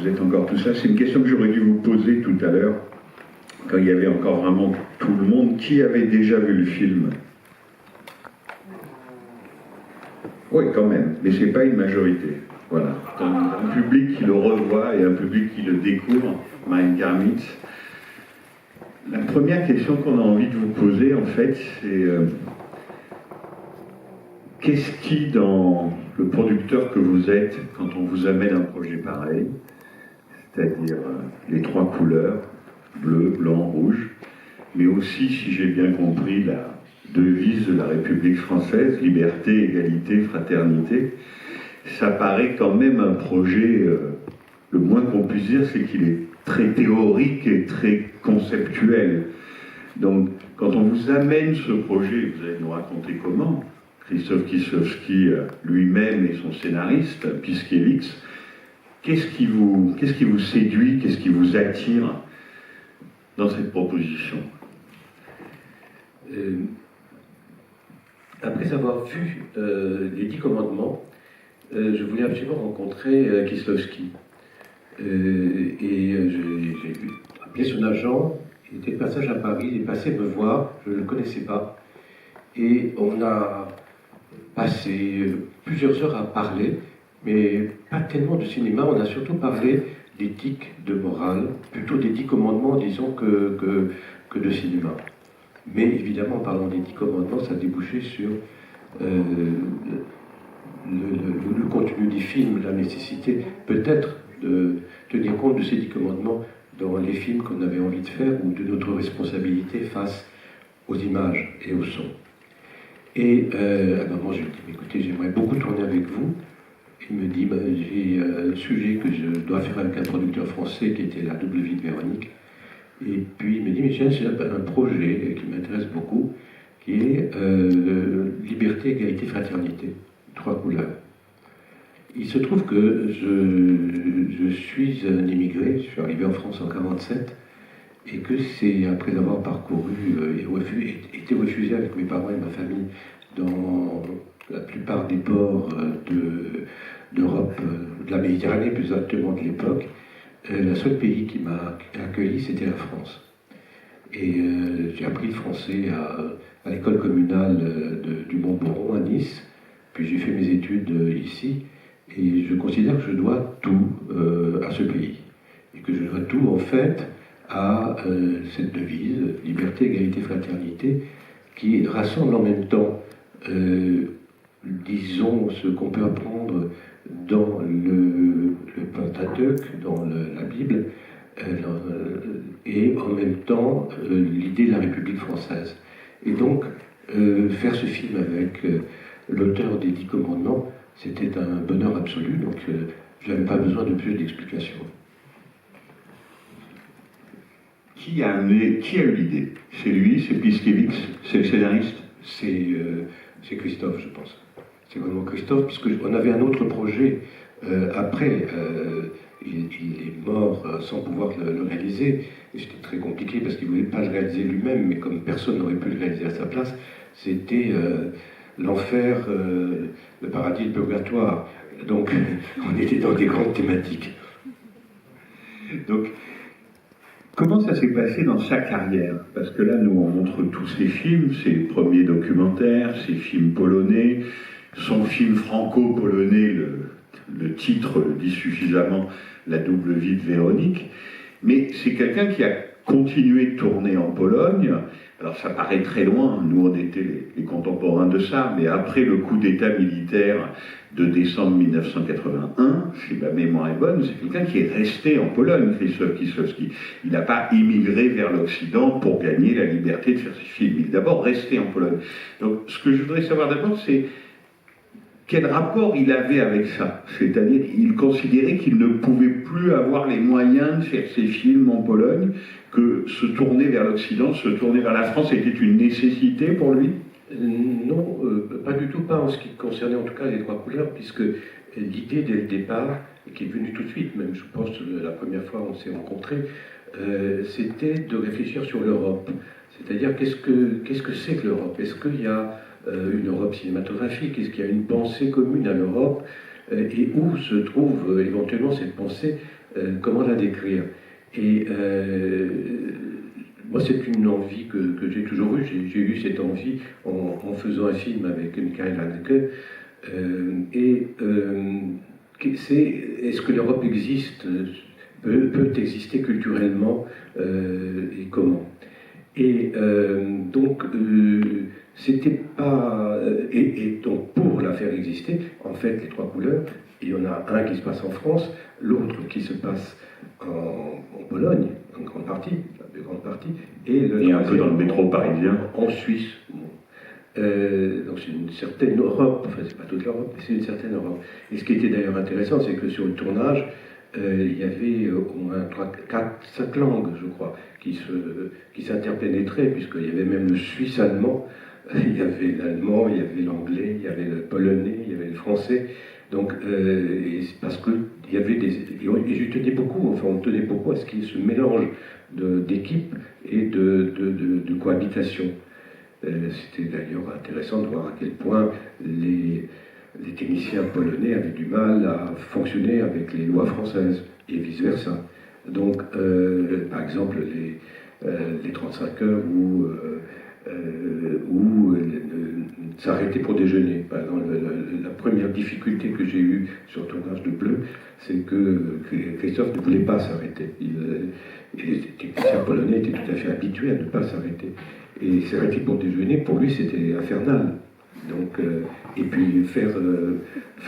vous êtes encore tout ça. C'est une question que j'aurais dû vous poser tout à l'heure, quand il y avait encore vraiment tout le monde. Qui avait déjà vu le film? Oui, quand même, mais c'est pas une majorité. Voilà. Donc, un public qui le revoit et un public qui le découvre, Mein Kampf. La première question qu'on a envie de vous poser, en fait, c'est qu'est-ce qui, dans le producteur que vous êtes, quand on vous amène un projet pareil, c'est-à-dire les trois couleurs, bleu, blanc, rouge, mais aussi, si j'ai bien compris, la devise de la République française, liberté, égalité, fraternité, ça paraît quand même un projet, le moins qu'on puisse dire, c'est qu'il est très théorique et très conceptuel. Donc, quand on vous amène ce projet, vous allez nous raconter comment, Krzysztof Kieślowski lui-même et son scénariste, Piskiewicz, qu'est-ce qui vous séduit, qu'est-ce qui vous attire dans cette proposition? Après avoir vu les 10 commandements, je voulais absolument rencontrer Kieślowski. J'ai appelé son agent, il était de passage à Paris, il est passé me voir, je ne le connaissais pas. Et on a passé plusieurs heures à parler, mais pas tellement de cinéma, on a surtout parlé d'éthique, de morale, plutôt des 10 commandements, disons, que de cinéma. Mais évidemment, en parlant des 10 commandements, ça a débouché sur le contenu du film, la nécessité peut-être de tenir compte de ces 10 commandements dans les films qu'on avait envie de faire ou de notre responsabilité face aux images et au son. Et à un moment, je lui ai dit, écoutez, j'aimerais beaucoup tourner avec vous. Il me dit, j'ai un sujet que je dois faire avec un producteur français qui était La Double Vie de Véronique. Et puis il me dit, Michel, j'ai un projet qui m'intéresse beaucoup, qui est liberté, égalité, fraternité, 3 couleurs. Il se trouve que je suis un immigré, je suis arrivé en France en 1947, et que c'est après avoir parcouru et été refusé avec mes parents et ma famille dans la plupart des ports d'Europe, de la Méditerranée plus exactement de l'époque, le seul pays qui m'a accueilli, c'était la France. Et j'ai appris le français à l'école communale du Mont-Boron à Nice, puis j'ai fait mes études ici, et je considère que je dois tout à ce pays. Et que je dois tout, en fait, à cette devise, liberté, égalité, fraternité, qui rassemble en même temps, disons, ce qu'on peut apprendre dans le Pentateuque, dans la Bible, et en même temps l'idée de la République française. Et donc, faire ce film avec l'auteur des 10 commandements, c'était un bonheur absolu, donc je n'avais pas besoin de plus d'explications. Qui a eu l'idée? C'est lui, c'est Piskiewicz, c'est le scénariste? C'est Christophe, je pense. C'est vraiment Christophe, puisqu'on avait un autre projet après. Il est mort sans pouvoir le réaliser, et c'était très compliqué parce qu'il ne voulait pas le réaliser lui-même, mais comme personne n'aurait pu le réaliser à sa place, c'était l'enfer, le paradis, le purgatoire. Donc on était dans des grandes thématiques. Donc, comment ça s'est passé dans sa carrière? Parce que là, nous, on montre tous ses films, ses premiers documentaires, ses films polonais, son film franco-polonais, le titre le dit suffisamment, La Double Vie de Véronique. Mais c'est quelqu'un qui a continué de tourner en Pologne. Alors ça paraît très loin, nous on était les contemporains de ça, mais après le coup d'État militaire de décembre 1981, si ma mémoire est bonne, c'est quelqu'un qui est resté en Pologne, Krzysztof Kieślowski. Il n'a pas immigré vers l'Occident pour gagner la liberté de faire ses films. Il est d'abord resté en Pologne. Donc ce que je voudrais savoir d'abord, c'est quel rapport il avait avec ça. C'est-à-dire qu'il considérait qu'il ne pouvait plus avoir les moyens de faire ses films en Pologne, que se tourner vers l'Occident, se tourner vers la France était une nécessité pour lui? Non, pas du tout, pas en ce qui concernait en tout cas les 3 couleurs, puisque l'idée dès le départ, qui est venue tout de suite, même je pense la première fois où on s'est rencontrés, c'était de réfléchir sur l'Europe. C'est-à-dire qu'est-ce que c'est que l'Europe? Est-ce qu'il y a une Europe cinématographique? Est-ce qu'il y a une pensée commune à l'Europe? Et où se trouve éventuellement cette pensée comment la décrire? Et moi, c'est une envie que j'ai toujours eue. J'ai eu cette envie en faisant un film avec Michael Haneke. Est-ce que l'Europe existe, peut exister culturellement, et comment? Et donc, c'était pas. Et donc, pour la faire exister, en fait, les trois couleurs, il y en a un qui se passe en France, l'autre qui se passe en Pologne, en grande partie, de grande partie, et un peu dans le métro parisien. En Suisse. Donc c'est une certaine Europe, enfin c'est pas toute l'Europe, mais c'est une certaine Europe. Et ce qui était d'ailleurs intéressant, c'est que sur le tournage, il y avait au moins 5 langues, je crois, qui s'interpénétraient, puisqu'il y avait même le suisse-allemand, il y avait l'allemand, il y avait l'anglais, il y avait le polonais, il y avait le français. Donc, parce que il y avait des. Et je tenais beaucoup, enfin on tenait beaucoup à ce qu'il y ait ce mélange d'équipes et de cohabitation. C'était d'ailleurs intéressant de voir à quel point les techniciens polonais avaient du mal à fonctionner avec les lois françaises et vice-versa. Donc, par exemple, les 35 heures où s'arrêter pour déjeuner. Par exemple, la première difficulté que j'ai eue sur le tournage de Bleu, c'est que Christophe ne voulait pas s'arrêter. Et les techniciens polonais étaient tout à fait habitués à ne pas s'arrêter. Et s'arrêter pour déjeuner, pour lui, c'était infernal. Donc, et puis faire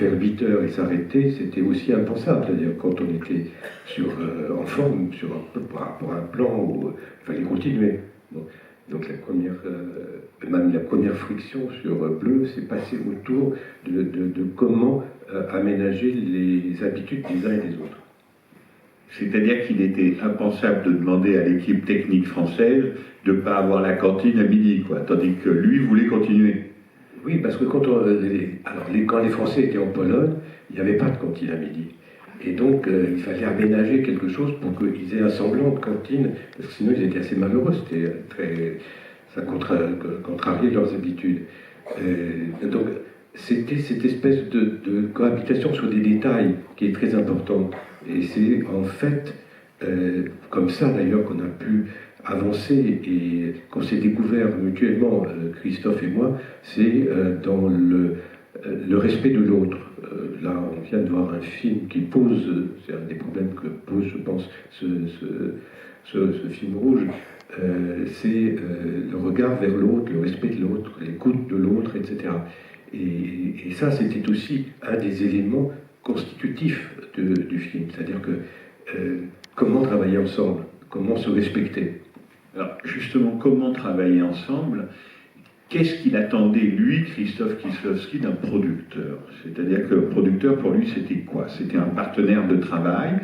8 heures et s'arrêter, c'était aussi impensable. C'est-à-dire quand on était en forme, pour un plan où il fallait continuer. Bon. Donc même la première friction sur Bleu s'est passée autour de comment aménager les habitudes des uns et des autres. C'est-à-dire qu'il était impensable de demander à l'équipe technique française de ne pas avoir la cantine à midi, quoi, tandis que lui voulait continuer. Oui, parce que quand les Français étaient en Pologne, il n'y avait pas de cantine à midi. Et donc, il fallait aménager quelque chose pour qu'ils aient un semblant de cantine, parce que sinon ils étaient assez malheureux, ça contrariait leurs habitudes. Donc, c'était cette espèce de cohabitation sur des détails qui est très importante. Et c'est en fait comme ça d'ailleurs qu'on a pu avancer et qu'on s'est découvert mutuellement, Christophe et moi, c'est dans le respect de l'autre. Là, on vient de voir un film qui pose, c'est un des problèmes que pose, je pense, ce film rouge, c'est le regard vers l'autre, le respect de l'autre, l'écoute de l'autre, etc. Et ça, c'était aussi un des éléments constitutifs du film, c'est-à-dire que comment travailler ensemble, comment se respecter. Alors justement, comment travailler ensemble? Qu'est-ce qu'il attendait, lui, Krzysztof Kieślowski, d'un producteur? C'est-à-dire que le producteur, pour lui, c'était quoi? C'était un partenaire de travail,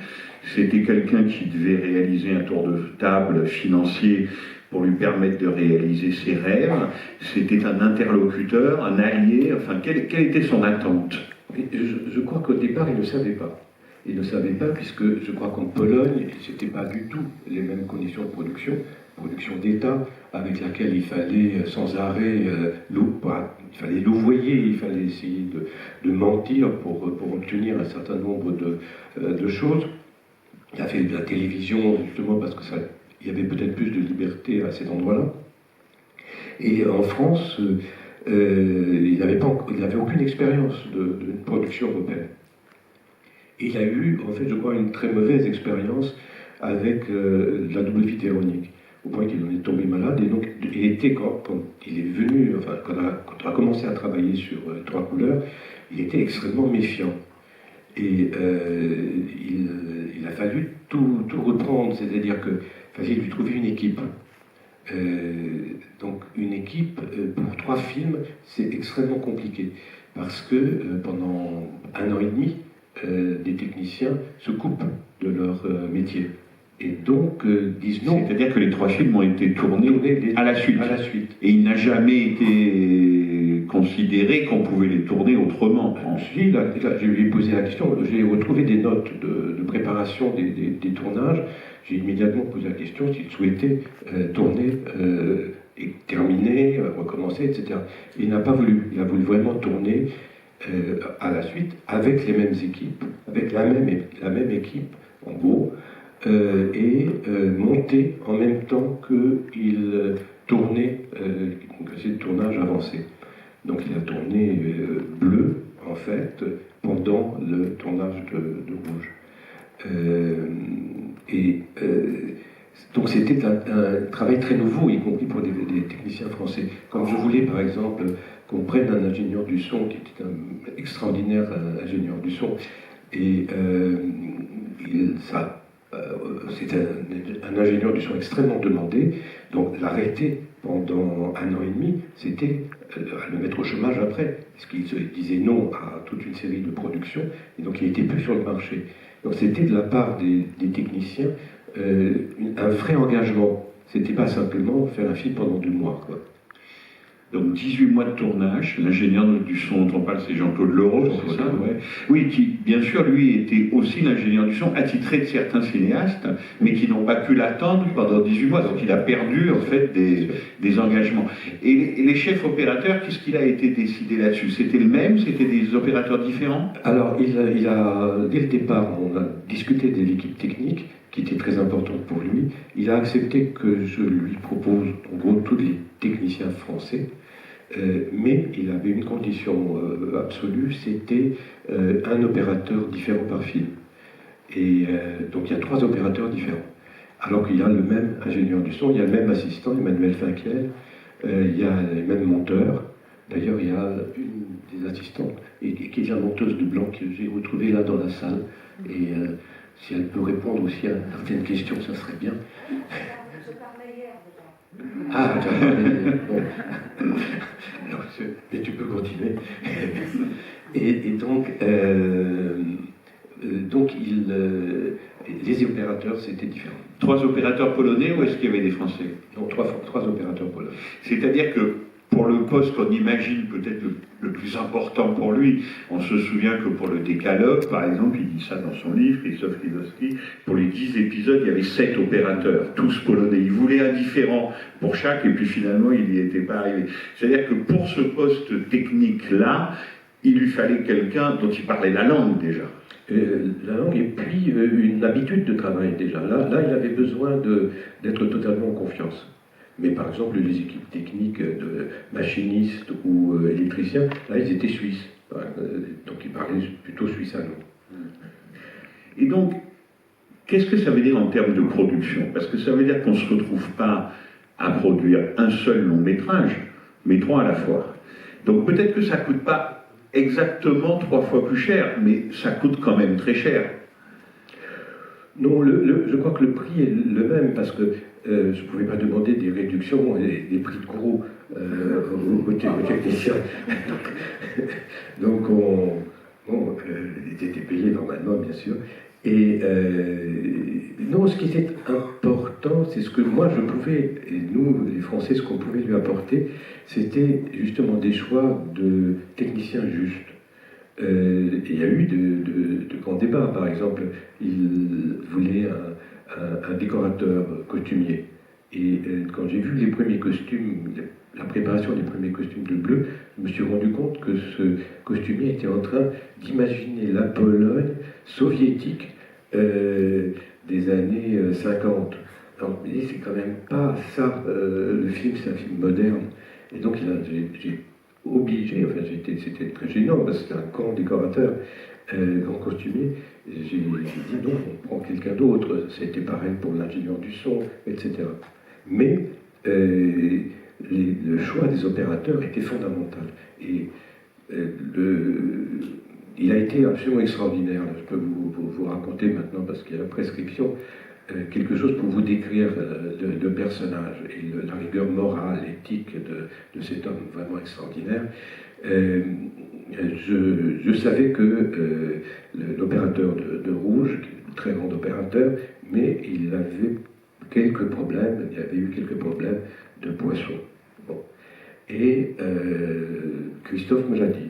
c'était quelqu'un qui devait réaliser un tour de table financier pour lui permettre de réaliser ses rêves, c'était un interlocuteur, un allié, enfin, quelle était son attente? Je crois qu'au départ, il ne savait pas. Il ne savait pas, puisque je crois qu'en Pologne, ce n'était pas du tout les mêmes conditions de production d'État, avec laquelle il fallait sans arrêt il fallait louvoyer, il fallait essayer de mentir pour obtenir un certain nombre de choses. Il a fait de la télévision, justement, parce que il y avait peut-être plus de liberté à cet endroit-là. Et en France, il n'avait aucune expérience d'une production européenne. Et il a eu, en fait, je crois, une très mauvaise expérience avec la double vie Véronique, au point qu'il en est tombé malade. Et donc, quand il est venu, enfin, quand on a commencé à travailler sur Trois couleurs, il était extrêmement méfiant. Et il a fallu tout reprendre, c'est-à-dire qu'il fallait lui trouver une équipe. Donc une équipe pour 3 films, c'est extrêmement compliqué, parce que pendant 1 an et demi, des techniciens se coupent de leur métier. Et donc disent non. C'est-à-dire que les 3 films ont été tournés à la suite. Et il n'a jamais été considéré qu'on pouvait les tourner autrement. Si, là, je lui ai posé la question, j'ai retrouvé des notes de préparation des tournages. J'ai immédiatement posé la question s'il souhaitait tourner et terminer, recommencer, etc. Il n'a pas voulu. Il a voulu vraiment tourner à la suite avec les mêmes équipes, avec la même équipe en gros, et montait en même temps qu'il tournait, c'est le tournage avancé. Donc il a tourné Bleu, en fait, pendant le tournage de Rouge. Donc c'était un travail très nouveau, y compris pour des techniciens français. Comme je voulais, par exemple, qu'on prenne un ingénieur du son, qui était un extraordinaire ingénieur du son, et c'était un ingénieur du son extrêmement demandé, donc l'arrêter pendant 1 an et demi, c'était à le mettre au chômage après, parce qu'il disait non à toute une série de productions, et donc il n'était plus sur le marché. Donc c'était de la part des techniciens un vrai engagement. C'était pas simplement faire un film pendant 2 mois, quoi. Donc 18 mois de tournage, l'ingénieur du son dont on parle, c'est Jean-Claude Leroux, c'est ça, ouais. Oui, qui bien sûr lui était aussi l'ingénieur du son, attitré de certains cinéastes, mais qui n'ont pas pu l'attendre pendant 18 mois, donc il a perdu en fait des engagements. Et les chefs opérateurs, qu'est-ce qu'il a été décidé là-dessus? C'était le même? C'était des opérateurs différents? Alors dès le départ, on a discuté de l'équipe technique, qui était très importante pour lui. Il a accepté que je lui propose en gros tous les techniciens français. Mais il avait une condition absolue, c'était un opérateur différent par film. Et donc il y a 3 opérateurs différents. Alors qu'il y a le même ingénieur du son, il y a le même assistant, Emmanuel Finkiel, il y a les mêmes monteurs. D'ailleurs, il y a une des assistantes, qui est la monteuse de blanc, que j'ai retrouvée là dans la salle. Et si elle peut répondre aussi à certaines questions, ça serait bien. Ah, tu as parlé. Bon. Mais tu peux continuer. Et donc les opérateurs, c'était différent. 3 opérateurs polonais ou est-ce qu'il y avait des Français? Non, 3 opérateurs polonais. C'est-à-dire que pour le poste qu'on imagine peut-être le plus important pour lui, on se souvient que pour le Décalogue, par exemple, il dit ça dans son livre, Christophe Kieslowski, pour les 10 épisodes, il y avait 7 opérateurs, tous polonais. Il voulait un différent pour chaque, et puis finalement, il n'y était pas arrivé. C'est-à-dire que pour ce poste technique-là, il lui fallait quelqu'un dont il parlait la langue déjà. La langue, et puis une habitude de travail déjà. Là il avait besoin d'être totalement en confiance. Mais par exemple, les équipes techniques de machinistes ou électriciens, là, ils étaient suisses. Donc, ils parlaient plutôt suisse à nous. Et donc, qu'est-ce que ça veut dire en termes de production? Parce que ça veut dire qu'on ne se retrouve pas à produire un seul long métrage, mais 3 à la fois. Donc, peut-être que ça ne coûte pas exactement 3 fois plus cher, mais ça coûte quand même très cher. Non, je crois que le prix est le même, parce que je ne pouvais pas demander des réductions et des prix de gros aux techniciens. Donc, ils étaient payés normalement, bien sûr. Et non, ce qui était important, c'est ce que moi je pouvais, et nous, les Français, ce qu'on pouvait lui apporter, c'était justement des choix de techniciens justes. Il y a eu de grands débats. Par exemple, il voulait un décorateur costumier. Et quand j'ai vu les premiers costumes, la préparation des premiers costumes de Bleu, je me suis rendu compte que ce costumier était en train d'imaginer la Pologne soviétique des années 50. Donc, c'est quand même pas ça. Le film, c'est un film moderne. Et donc, j'ai obligé, enfin c'était très gênant parce que c'était un grand décorateur, grand costumier. J'ai dit non, on prend quelqu'un d'autre. C'était pareil pour l'ingénieur du son, etc. Mais le choix des opérateurs était fondamental. Et il a été absolument extraordinaire. Je peux vous raconter maintenant, parce qu'il y a la prescription, quelque chose pour vous décrire le personnage et la rigueur morale, éthique de cet homme vraiment extraordinaire. Je savais que l'opérateur de Rouge, qui est un très grand opérateur, mais il avait quelques problèmes, il y avait eu quelques problèmes de poisson. Bon. Et Christophe me l'a dit.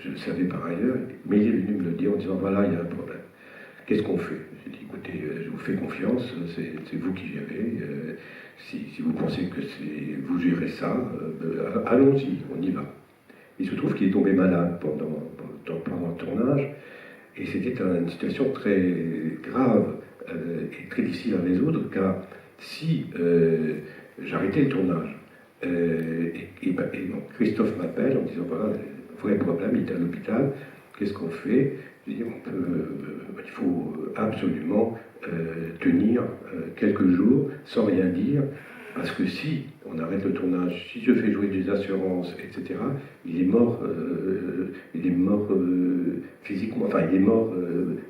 Je le savais par ailleurs, mais il est venu me le dire en disant voilà, il y a un problème. Qu'est-ce qu'on fait? J'ai dit écoutez, je vous fais confiance, c'est vous qui gérez. Si vous pensez que vous gérez ça, allons-y, on y va. Il se trouve qu'il est tombé malade pendant le tournage, et c'était une situation très grave est très difficile à résoudre, car si j'arrêtais le tournage, et donc Christophe m'appelle en disant voilà, vrai problème, il est à l'hôpital, qu'est-ce qu'on fait? Je dis il faut absolument tenir quelques jours sans rien dire, parce que si on arrête le tournage, si je fais jouer des assurances, etc., il est mort, physiquement, enfin il est mort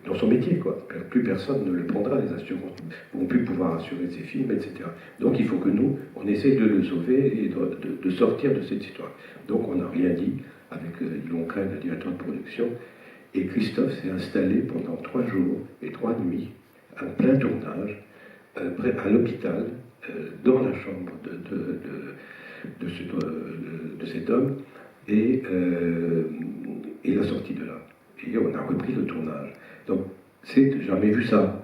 dans son métier, quoi. Plus personne ne le prendra, les assurances ne vont plus pouvoir assurer ses films, etc. Donc il faut que nous, on essaye de le sauver et de sortir de cette histoire. Donc on n'a rien dit avec Yvon Crève, le directeur de production, et Christophe s'est installé pendant 3 jours et 3 nuits, en plein tournage, à l'hôpital, dans la chambre de cet homme, et il a sorti de là. Et on a repris le tournage. Donc, c'est jamais vu ça.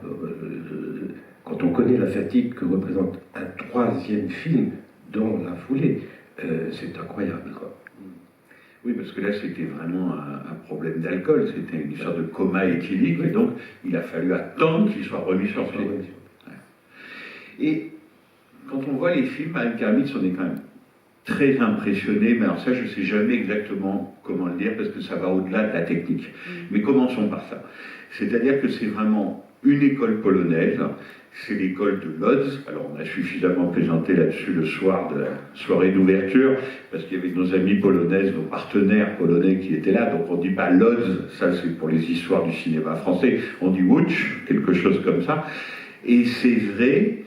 Quand on connaît la fatigue que représente un 3e film dans la foulée, c'est incroyable, quoi. Oui, parce que là, c'était vraiment un problème d'alcool, c'était une sorte de coma éthylique, et donc il a fallu attendre qu'il soit remis sur pied. Ouais. Et quand on voit les films, Marine Karmitz, on est quand même très impressionné, mais alors ça, je ne sais jamais exactement comment le dire, parce que ça va au-delà de la technique. Mais commençons par ça. C'est-à-dire que c'est vraiment une école polonaise, c'est l'école de Lodz. Alors on a suffisamment présenté là-dessus le soir de la soirée d'ouverture, parce qu'il y avait nos amis polonaises, nos partenaires polonais qui étaient là, donc on ne dit pas Lodz, ça c'est pour les histoires du cinéma français, on dit Łódź, quelque chose comme ça. Et c'est vrai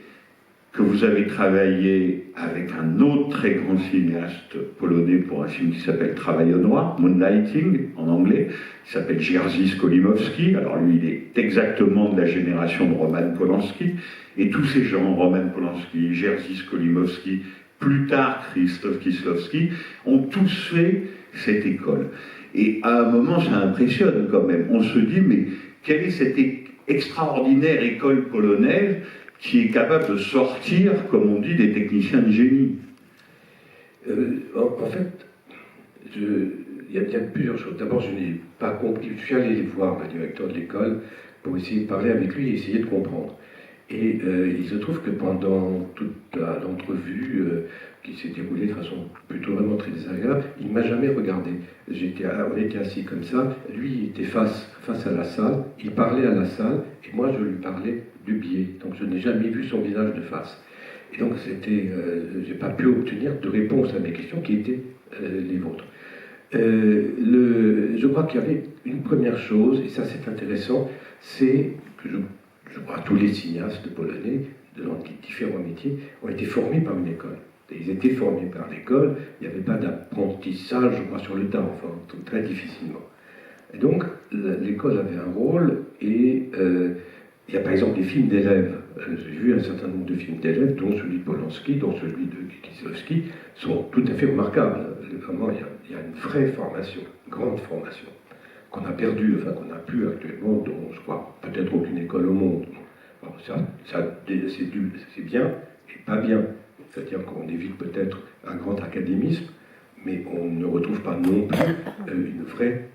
que vous avez travaillé avec un autre très grand cinéaste polonais pour un film qui s'appelle Travail au noir, Moonlighting en anglais, qui s'appelle Jerzy Skolimowski. Alors lui, il est exactement de la génération de Roman Polanski, et tous ces gens, Roman Polanski, Jerzy Skolimowski, plus tard Krzysztof Kieślowski, ont tous fait cette école. Et à un moment, ça impressionne quand même. On se dit, mais quelle est cette extraordinaire école polonaise qui est capable de sortir, comme on dit, des techniciens de génie? En fait, il y a plusieurs choses. D'abord, je n'ai pas compris. Je suis allé voir le directeur de l'école pour essayer de parler avec lui et essayer de comprendre. Et il se trouve que pendant toute l'entrevue qui s'est déroulée de façon plutôt vraiment très désagréable, il ne m'a jamais regardé. On était assis comme ça, lui il était face à la salle, il parlait à la salle, et moi je lui parlais du biais. Donc je n'ai jamais vu son visage de face. Et donc j'ai pas pu obtenir de réponse à mes questions qui étaient les vôtres. Je crois qu'il y avait une première chose, et ça c'est intéressant, c'est que je crois que tous les cinéastes polonais, dans différents métiers, ont été formés par une école. Et ils étaient formés par l'école, il n'y avait pas d'apprentissage, je crois, sur le tas, enfin, très difficilement. Et donc, l'école avait un rôle, et il y a par exemple des films d'élèves. J'ai vu un certain nombre de films d'élèves, dont celui de Polanski, dont celui de Kieślowski, sont tout à fait remarquables. Vraiment, il y a une vraie formation, une grande formation, qu'on a perdue, enfin qu'on n'a plus actuellement, dont je crois peut-être aucune école au monde. Bon, c'est bien et pas bien. C'est-à-dire qu'on évite peut-être un grand académisme, mais on ne retrouve pas non plus une vraie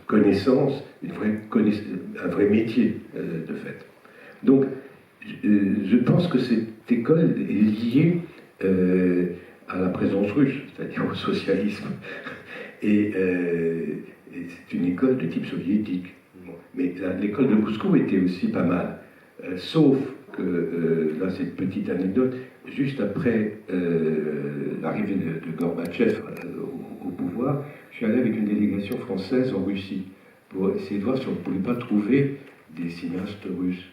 connaissance, un vrai métier de fait. Donc, je pense que cette école est liée à la présence russe, c'est-à-dire au socialisme. Et c'est une école de type soviétique. Bon. Mais l'école de Moscou était aussi pas mal. Sauf que, là c'est une petite anecdote, juste après l'arrivée de Gorbatchev au pouvoir, je suis allé avec une délégation française en Russie pour essayer de voir si on ne pouvait pas trouver des cinéastes russes.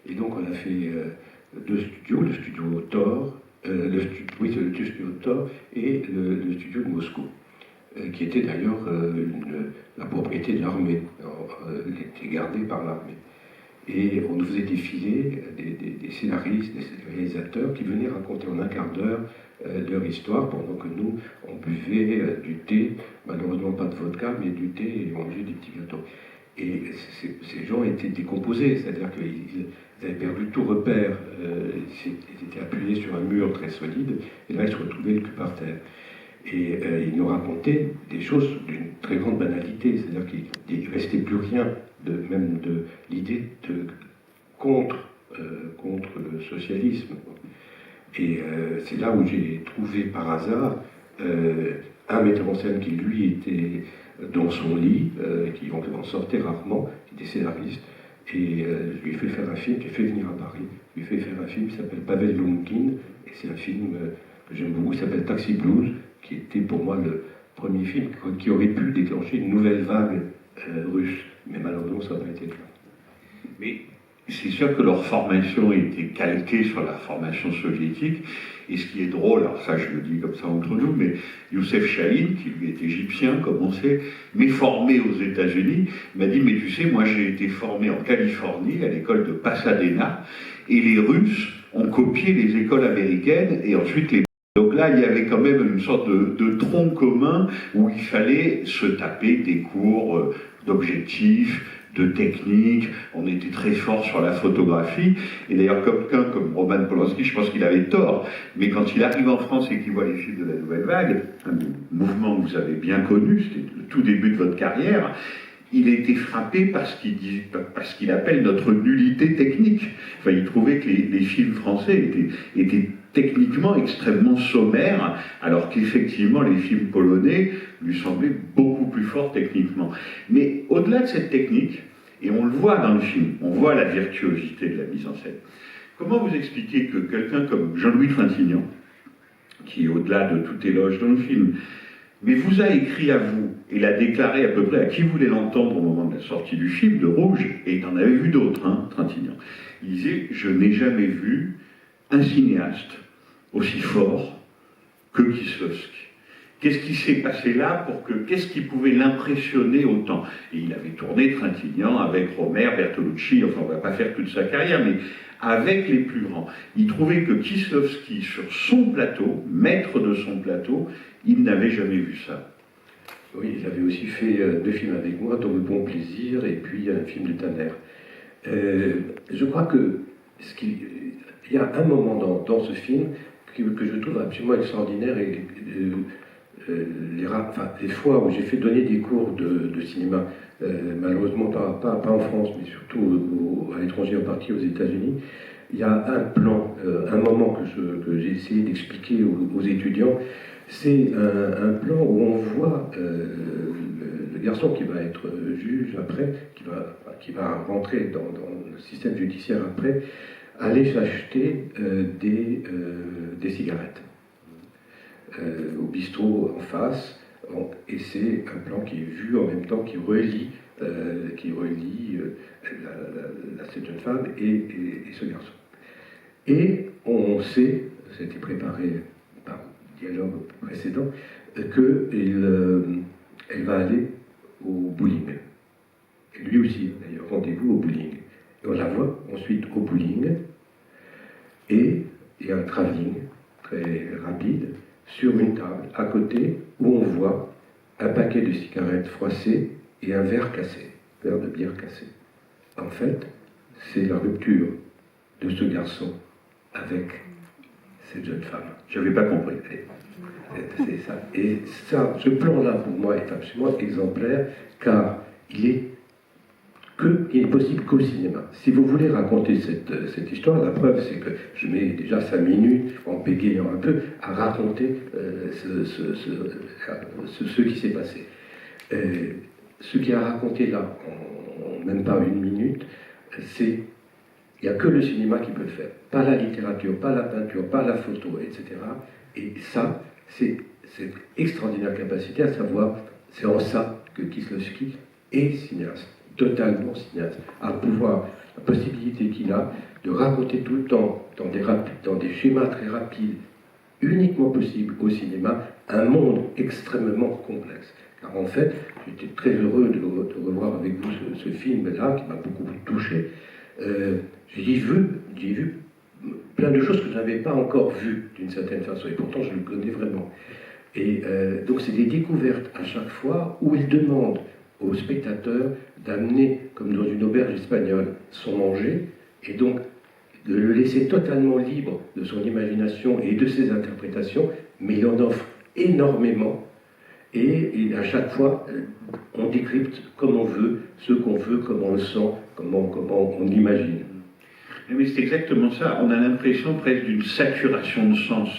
Et donc on a fait 2 studios, le studio Thor, le studio Thor et le studio de Moscou, qui était d'ailleurs la propriété de l'armée, était gardé par l'armée. Et on nous faisait défiler des scénaristes, des réalisateurs qui venaient raconter en un quart d'heure leur histoire pendant que nous, on buvait du thé, malheureusement pas de vodka, mais du thé et on mangeait des petits gâteaux. Et ces gens étaient décomposés, c'est-à-dire qu'ils avaient perdu tout repère, ils étaient appuyés sur un mur très solide, et là ils se retrouvaient le cul par terre. Et ils nous racontaient des choses d'une très grande banalité, c'est-à-dire qu'il ne restait plus rien, même de l'idée contre contre le socialisme. Et c'est là où j'ai trouvé par hasard un metteur en scène qui, lui, était dans son lit, qui en sortait rarement, qui était scénariste, et je lui ai fait faire un film, j'ai fait venir à Paris, je lui ai fait faire un film qui s'appelle Pavel Lounkin, et c'est un film que j'aime beaucoup, qui s'appelle Taxi Blues, qui était pour moi le premier film qui aurait pu déclencher une nouvelle vague russe, mais malheureusement ça n'a pas été le cas. Mais c'est sûr que leur formation était calquée sur la formation soviétique. Et ce qui est drôle, alors ça je le dis comme ça entre nous, mais Youssef Chahine, qui lui est égyptien, comme on sait, mais formé aux États-Unis, m'a dit, mais tu sais, moi j'ai été formé en Californie, à l'école de Pasadena, et les Russes ont copié les écoles américaines, et ensuite les... Donc là, il y avait quand même une sorte de tronc commun où il fallait se taper des cours d'objectifs, de technique, on était très fort sur la photographie, et d'ailleurs quelqu'un comme Roman Polanski, je pense qu'il avait tort, mais quand il arrive en France et qu'il voit les films de la Nouvelle Vague, un mouvement que vous avez bien connu, c'était le tout début de votre carrière, il a été frappé par ce qu'il appelle notre nullité technique. Enfin, il trouvait que les films français étaient techniquement extrêmement sommaires, alors qu'effectivement les films polonais lui semblaient beaucoup plus forts techniquement. Mais au-delà de cette technique, et on le voit dans le film, on voit la virtuosité de la mise en scène. Comment vous expliquez que quelqu'un comme Jean-Louis Trintignant, qui est au-delà de tout éloge dans le film, mais vous a écrit à vous, et l'a déclaré à peu près à qui voulait l'entendre au moment de la sortie du film, de Rouge, et il en avait vu d'autres, Trintignant. Il disait « Je n'ai jamais vu un cinéaste aussi fort que Kieslowski. Qu'est-ce qui s'est passé là qu'est-ce qui pouvait l'impressionner autant ?» Et il avait tourné Trintignant avec Romer, Bertolucci, enfin on ne va pas faire toute sa carrière, mais avec les plus grands. Il trouvait que Kieslowski, sur son plateau, maître de son plateau, il n'avait jamais vu ça. Oui, il avait aussi fait 2 films avec moi, dont Le Bon Plaisir et puis un film de Tanner. Je crois que il y a un moment dans ce film que je trouve absolument extraordinaire, et les fois où j'ai fait donner des cours de cinéma, malheureusement pas en France, mais surtout à l'étranger, en partie aux États-Unis, il y a un plan, un moment que j'ai essayé d'expliquer aux étudiants. C'est un plan où on voit le garçon qui va être juge après, qui va rentrer dans le système judiciaire après, aller s'acheter des cigarettes au bistrot en face, et c'est un plan qui est vu en même temps, qui relie cette jeune femme et ce garçon. Et on sait, c'était préparé par dialogue précédent, qu'elle va aller au bowling. Et lui aussi, d'ailleurs, rendez-vous au bowling. Et on la voit ensuite au bowling, et il y a un travelling très rapide sur une table à côté où on voit un paquet de cigarettes froissées et un verre cassé, un verre de bière cassé. En fait, c'est la rupture de ce garçon avec cette jeune femme. Je n'avais pas compris. C'est ça. Et ça, ce plan-là, pour moi, est absolument exemplaire, car il est possible qu'au cinéma. Si vous voulez raconter cette histoire, la preuve, c'est que je mets déjà 5 minutes, en bégayant un peu, à raconter ce qui s'est passé. Ce qui a raconté là, en même pas 1 minute, il n'y a que le cinéma qui peut le faire. Pas la littérature, pas la peinture, pas la photo, etc. Et ça, c'est cette extraordinaire capacité à savoir, c'est en ça que Kieslowski est cinéaste, totalement cinéaste, à pouvoir, la possibilité qu'il a de raconter tout le temps, dans des schémas très rapides, uniquement possible au cinéma, un monde extrêmement complexe. Car en fait, j'étais très heureux de revoir avec vous ce film-là, qui m'a beaucoup touché. J'ai vu plein de choses que je n'avais pas encore vues, d'une certaine façon, et pourtant je le connais vraiment. Et donc c'est des découvertes à chaque fois où il demande au spectateur d'amener, comme dans une auberge espagnole, son manger, et donc de le laisser totalement libre de son imagination et de ses interprétations, mais il en offre énormément, et à chaque fois, on décrypte comme on veut, ce qu'on veut, comment on le sent, comment on l'imagine. Mais c'est exactement ça. On a l'impression presque d'une saturation de sens.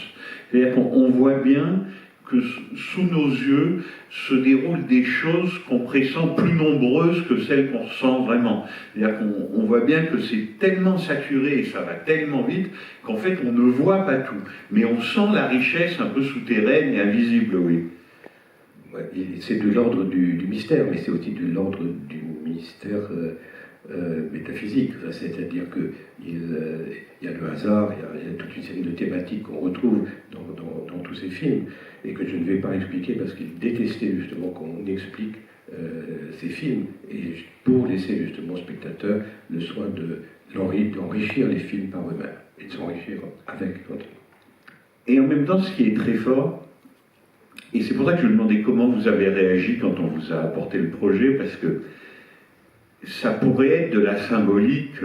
C'est-à-dire qu'on voit bien que sous nos yeux se déroulent des choses qu'on pressent plus nombreuses que celles qu'on ressent vraiment. C'est-à-dire qu'on voit bien que c'est tellement saturé et ça va tellement vite qu'en fait on ne voit pas tout. Mais on sent la richesse un peu souterraine et invisible, oui. Ouais, c'est de l'ordre du mystère, mais c'est aussi de l'ordre du mystère métaphysique. Enfin, c'est-à-dire qu'il y a le hasard, il y a toute une série de thématiques qu'on retrouve dans tous ces films, et que je ne vais pas expliquer parce qu'il détestait justement qu'on explique ces films, et pour laisser justement au spectateur le soin d'enrichir les films par eux-mêmes, et de s'enrichir avec. Et en même temps, ce qui est très fort, et c'est pour ça que je me demandais comment vous avez réagi quand on vous a apporté le projet, parce que ça pourrait être de la symbolique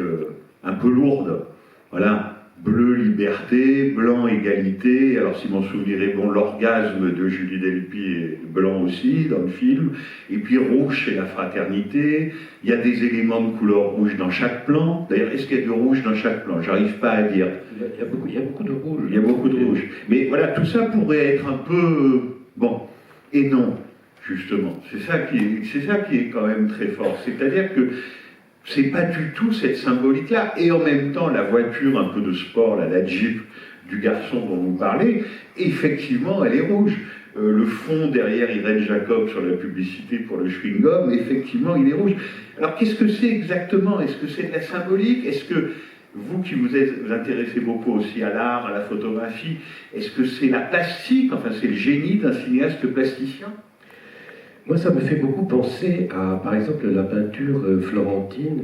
un peu lourde. Voilà, bleu, liberté, blanc, égalité. Alors si mon souvenir est bon, l'orgasme de Julie Delpy est blanc aussi dans le film. Et puis rouge, c'est la fraternité. Il y a des éléments de couleur rouge dans chaque plan. D'ailleurs, est-ce qu'il y a du rouge dans chaque plan? J'arrive pas à dire. Il y a beaucoup de rouge. Il y a beaucoup de rouge. Mais voilà, tout ça pourrait être un peu... bon, et non. Justement, c'est ça qui est quand même très fort. C'est-à-dire que c'est pas du tout cette symbolique-là. Et en même temps, la voiture un peu de sport, là, la Jeep du garçon dont vous parlez, effectivement, elle est rouge. Le fond derrière Irène Jacob sur la publicité pour le chewing-gum, effectivement, il est rouge. Alors, qu'est-ce que c'est exactement? Est-ce que c'est de la symbolique? Est-ce que vous qui vous intéressez beaucoup aussi à l'art, à la photographie, est-ce que c'est la plastique? Enfin, c'est le génie d'un cinéaste plasticien? Moi, ça me fait beaucoup penser à, par exemple, la peinture florentine,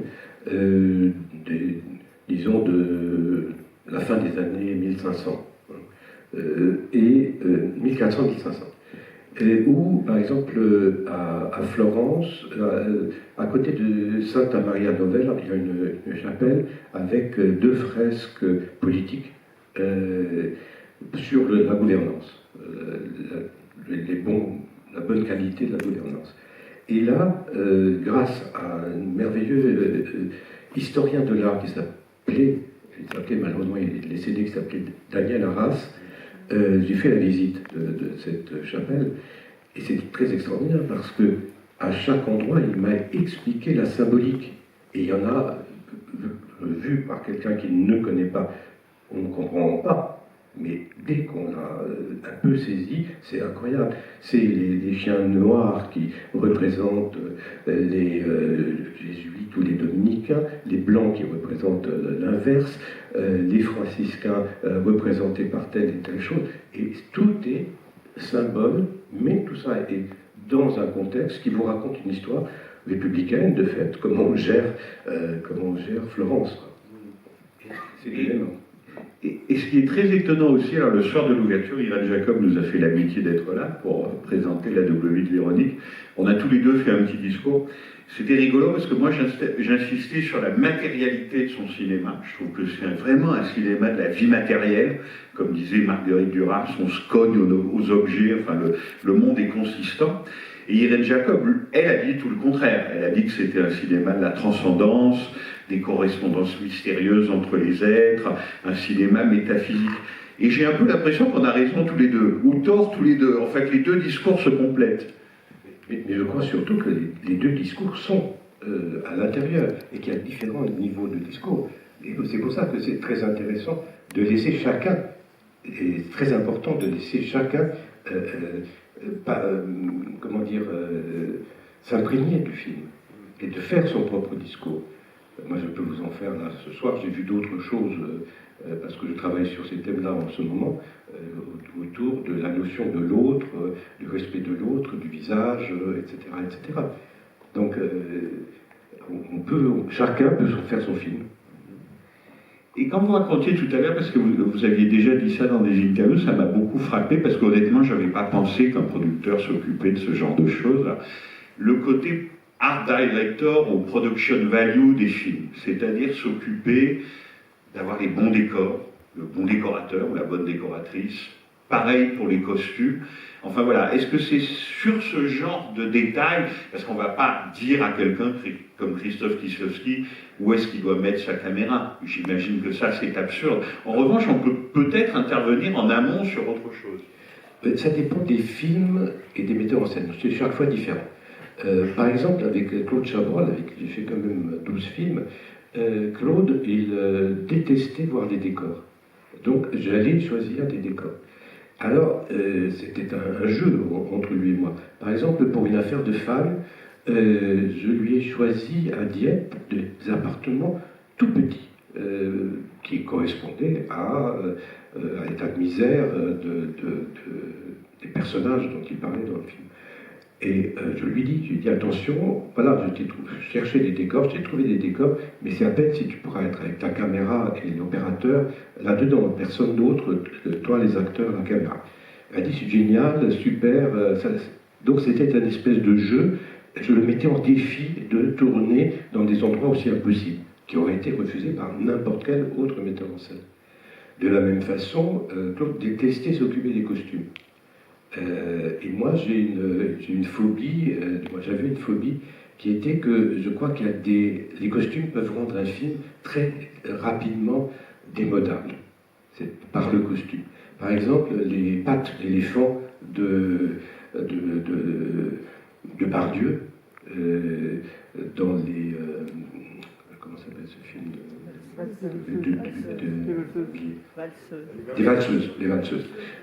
disons, de la fin des années 1500, et 1400-1500. Où, par exemple, à Florence, à côté de Santa Maria Novella, il y a une chapelle avec deux fresques politiques sur la gouvernance, la bonne qualité de la gouvernance. Et là, grâce à un merveilleux historien de l'art qui s'appelait malheureusement il est décédé, qui s'appelait Daniel Arras, j'ai fait la visite de cette chapelle, et c'est très extraordinaire parce que à chaque endroit, il m'a expliqué la symbolique. Et il y en a, vu par quelqu'un qui ne connaît pas, on ne comprend pas. Mais dès qu'on a un peu saisi, c'est incroyable. C'est les chiens noirs qui représentent les jésuites ou les dominicains, les blancs qui représentent l'inverse, les franciscains représentés par telle et telle chose. Et tout est symbole, mais tout ça est dans un contexte qui vous raconte une histoire républicaine, de fait, comment on gère Florence. C'est l'élément. Et ce qui est très étonnant aussi, alors le soir de l'ouverture, Irène Jacob nous a fait l'amitié d'être là pour présenter la W de Véronique. On a tous les deux fait un petit discours. C'était rigolo parce que moi j'insistais sur la matérialité de son cinéma. Je trouve que c'est vraiment un cinéma de la vie matérielle. Comme disait Marguerite Duras, on se cogne aux objets, enfin le monde est consistant. Et Irène Jacob, elle a dit tout le contraire. Elle a dit que c'était un cinéma de la transcendance, des correspondances mystérieuses entre les êtres, un cinéma métaphysique. Et j'ai un peu l'impression qu'on a raison tous les deux, ou tort tous les deux. En fait, les deux discours se complètent. Mais je crois surtout que les deux discours sont à l'intérieur, et qu'il y a différents niveaux de discours. Et c'est pour ça que c'est très intéressant de laisser chacun, et c'est très important de laisser chacun s'imprégner du film et de faire son propre discours. Moi, je peux vous en faire là ce soir. J'ai vu d'autres choses parce que je travaille sur ces thèmes-là en ce moment, autour de la notion de l'autre, du respect de l'autre, du visage, etc., etc. Donc, chacun peut faire son film. Et quand vous racontiez tout à l'heure, parce que vous aviez déjà dit ça dans des interviews, ça m'a beaucoup frappé, parce qu'honnêtement, je n'avais pas pensé qu'un producteur s'occupait de ce genre de choses. Le côté art director ou production value des films, c'est-à-dire s'occuper d'avoir les bons décors, le bon décorateur ou la bonne décoratrice, pareil pour les costumes. Enfin voilà, est-ce que c'est sur ce genre de détails, parce qu'on ne va pas dire à quelqu'un comme Christophe Kieslowski où est-ce qu'il doit mettre sa caméra. J'imagine que ça c'est absurde. En revanche, on peut peut-être intervenir en amont sur autre chose. Ça dépend des films et des metteurs en scène. C'est chaque fois différent. Par exemple, avec Claude Chabrol, avec qui j'ai fait quand même 12 films, Claude, il détestait voir des décors. Donc j'allais choisir des décors. Alors, c'était un jeu entre lui et moi. Par exemple, pour une affaire de femme, je lui ai choisi à Dieppe des appartements tout petits, qui correspondaient à l'état de misère des personnages dont il parlait dans le film. Et je lui dis attention, voilà, je cherchais des décors, j'ai trouvé des décors, mais c'est à peine si tu pourras être avec ta caméra et l'opérateur là-dedans, personne d'autre que toi, les acteurs, la caméra. Elle a dit c'est génial, super. Donc c'était un espèce de jeu, je le mettais en défi de tourner dans des endroits aussi impossibles, qui auraient été refusés par n'importe quel autre metteur en scène. De la même façon, Claude détestait s'occuper des costumes. Et moi, j'ai une phobie, j'avais une phobie qui était que je crois qu'il y a les costumes peuvent rendre un film très rapidement démodable. C'est par le costume. Par exemple, les pattes d'éléphant de Bardieu, dans les... comment s'appelle ce film des valseuses.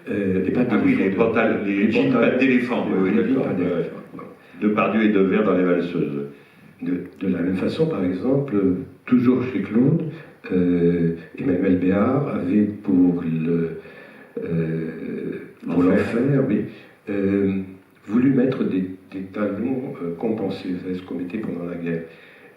Les pattes d'éléphant. Les jeans pattes d'éléphant. Oui, d'accord. De Pardieu et de Verre dans les valseuses. De la même façon, par exemple, toujours chez Claude, Emmanuel Béard avait pour l'enfer, oui, voulu mettre des talons compensés, vous savez ce qu'on mettait pendant la guerre.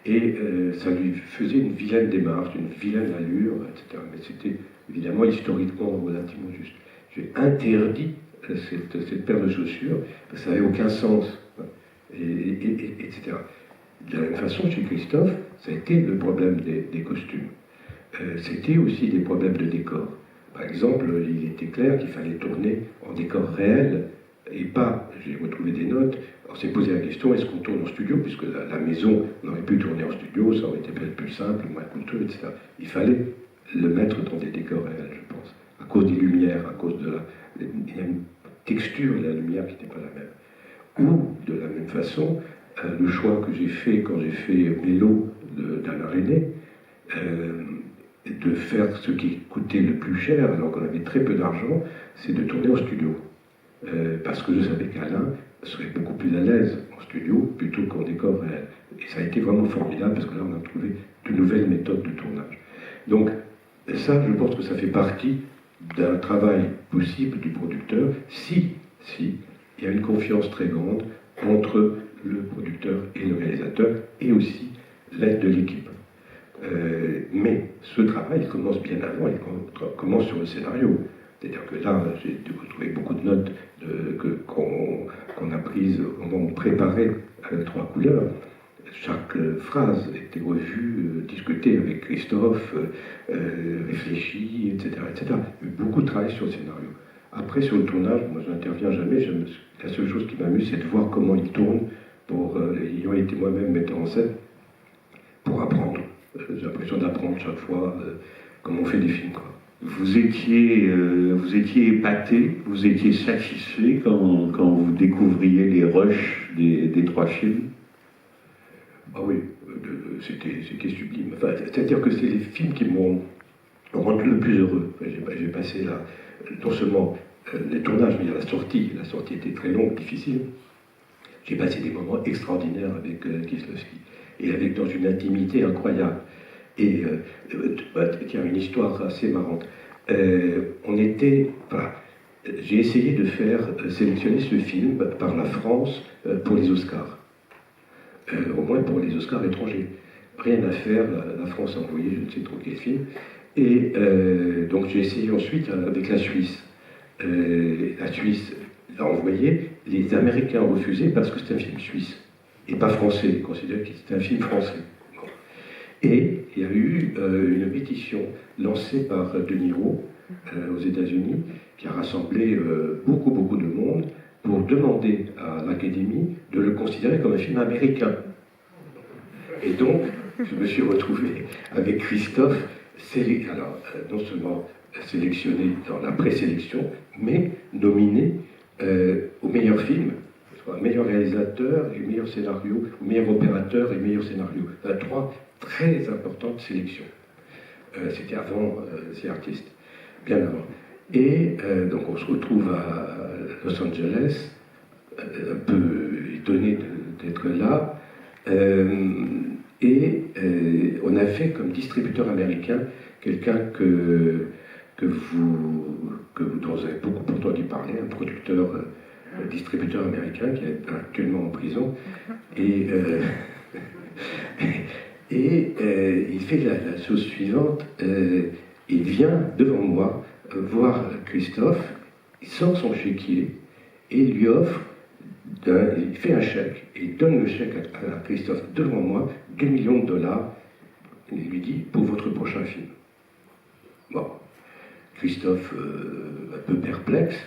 Et ça lui faisait une vilaine démarche, une vilaine allure, etc. Mais c'était évidemment historiquement relativement juste. J'ai interdit cette paire de chaussures, parce que ça n'avait aucun sens, etc. De la même façon, chez Christophe, ça a été le problème des costumes. C'était aussi des problèmes de décor. Par exemple, il était clair qu'il fallait tourner en décor réel, et pas, j'ai retrouvé des notes, on s'est posé la question, est-ce qu'on tourne en studio, puisque la maison, on aurait pu tourner en studio, ça aurait été peut-être plus simple, moins coûteux, etc. Il fallait le mettre dans des décors réels, je pense, à cause des lumières, à cause il y a une texture de la lumière qui n'était pas la même. Ou, de la même façon, le choix que j'ai fait quand j'ai fait Mélo d'Alain Resnais, de faire ce qui coûtait le plus cher, alors qu'on avait très peu d'argent, c'est de tourner en studio. Parce que je savais qu'Alain serait beaucoup plus à l'aise en studio plutôt qu'en décor réel. Et ça a été vraiment formidable parce que là on a trouvé de nouvelles méthodes de tournage. Donc ça, je pense que ça fait partie d'un travail possible du producteur si il y a une confiance très grande entre le producteur et le réalisateur et aussi l'aide de l'équipe. Mais ce travail commence bien avant, il commence sur le scénario. C'est-à-dire que là, j'ai trouvé beaucoup de notes qu'on a prises au moment où on préparait Trois couleurs. Chaque phrase était revue, discutée avec Christophe, réfléchie, etc., etc. Il y a eu beaucoup de travail sur le scénario. Après, sur le tournage, moi je n'interviens jamais. La seule chose qui m'amuse, c'est de voir comment il tourne, ayant été moi-même metteur en scène, pour apprendre. J'ai l'impression d'apprendre chaque fois comment on fait des films, quoi. Vous étiez épaté, vous étiez satisfait quand vous découvriez les rushs des trois films? Ah oui, c'était sublime. Enfin, c'est-à-dire que c'est les films qui m'ont rendu le plus heureux. J'ai passé là, non seulement les tournages, mais il y a la sortie. La sortie était très longue, difficile. J'ai passé des moments extraordinaires avec Kieslowski. Et dans une intimité incroyable. Et il y a une histoire assez marrante. J'ai essayé de faire sélectionner ce film par la France pour les Oscars. Au moins pour les Oscars étrangers. Rien à faire, la France a envoyé je ne sais trop quel film. Et donc j'ai essayé ensuite avec la Suisse. La Suisse l'a envoyé, les Américains ont refusé parce que c'est un film suisse et pas français. Ils considèrent que c'était un film français. Bon. Et il y a eu une pétition lancée par De Niro aux États-Unis qui a rassemblé beaucoup de monde pour demander à l'Académie de le considérer comme un film américain. Et donc, je me suis retrouvé avec Christophe, alors non seulement sélectionné dans la présélection, mais nominé au meilleur film, soit meilleur réalisateur et meilleur scénario, ou meilleur opérateur et meilleur scénario. Trois très importantes sélections. C'était avant The Artist, bien avant. Et donc on se retrouve à Los Angeles, un peu étonné d'être là, et on a fait comme distributeur américain quelqu'un dont vous avez beaucoup entendu parler, un producteur, distributeur américain qui est actuellement en prison, et il fait la chose suivante, il vient devant moi voir Christophe, il sort son chéquier et il lui offre, il fait un chèque et il donne le chèque à Christophe devant moi, $2 millions, et il lui dit pour votre prochain film. Bon, Christophe, un peu perplexe,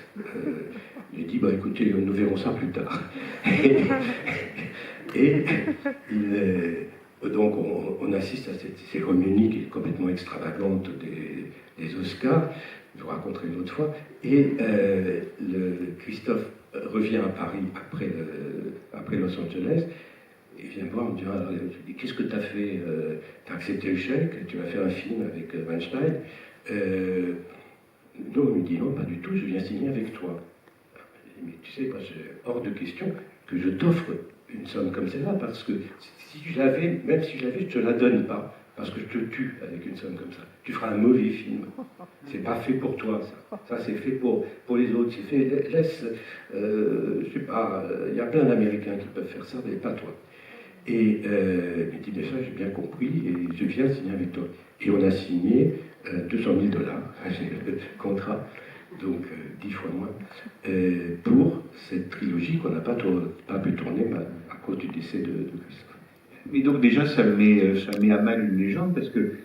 il dit bah écoutez, nous verrons ça plus tard. et donc on assiste à cette cérémonie qui est complètement extravagante des Oscars, je vous raconterai une autre fois, et Christophe revient à Paris après Los Angeles, il vient me voir, me dit ah, qu'est-ce que tu as fait, tu as accepté le chèque, tu vas faire un film avec Weinstein. Donc il me dit non, pas du tout, je viens signer avec toi. Mais tu sais, c'est hors de question que je t'offre une somme comme celle-là, parce que si je l'avais, même si je l'avais, je ne te la donne pas, parce que je te tue avec une somme comme ça. Tu feras un mauvais film. C'est pas fait pour toi, ça. Ça, c'est fait pour les autres. C'est fait, laisse, je sais pas, il y a plein d'Américains qui peuvent faire ça, mais pas toi. Et il me dit, mais ça, j'ai bien compris, et je viens signer avec toi. Et on a signé $200 000, j'ai le contrat, donc 10 fois moins, pour cette trilogie qu'on n'a pas pu tourner à cause du décès de Christophe. Mais donc déjà, ça met à mal une légende, parce que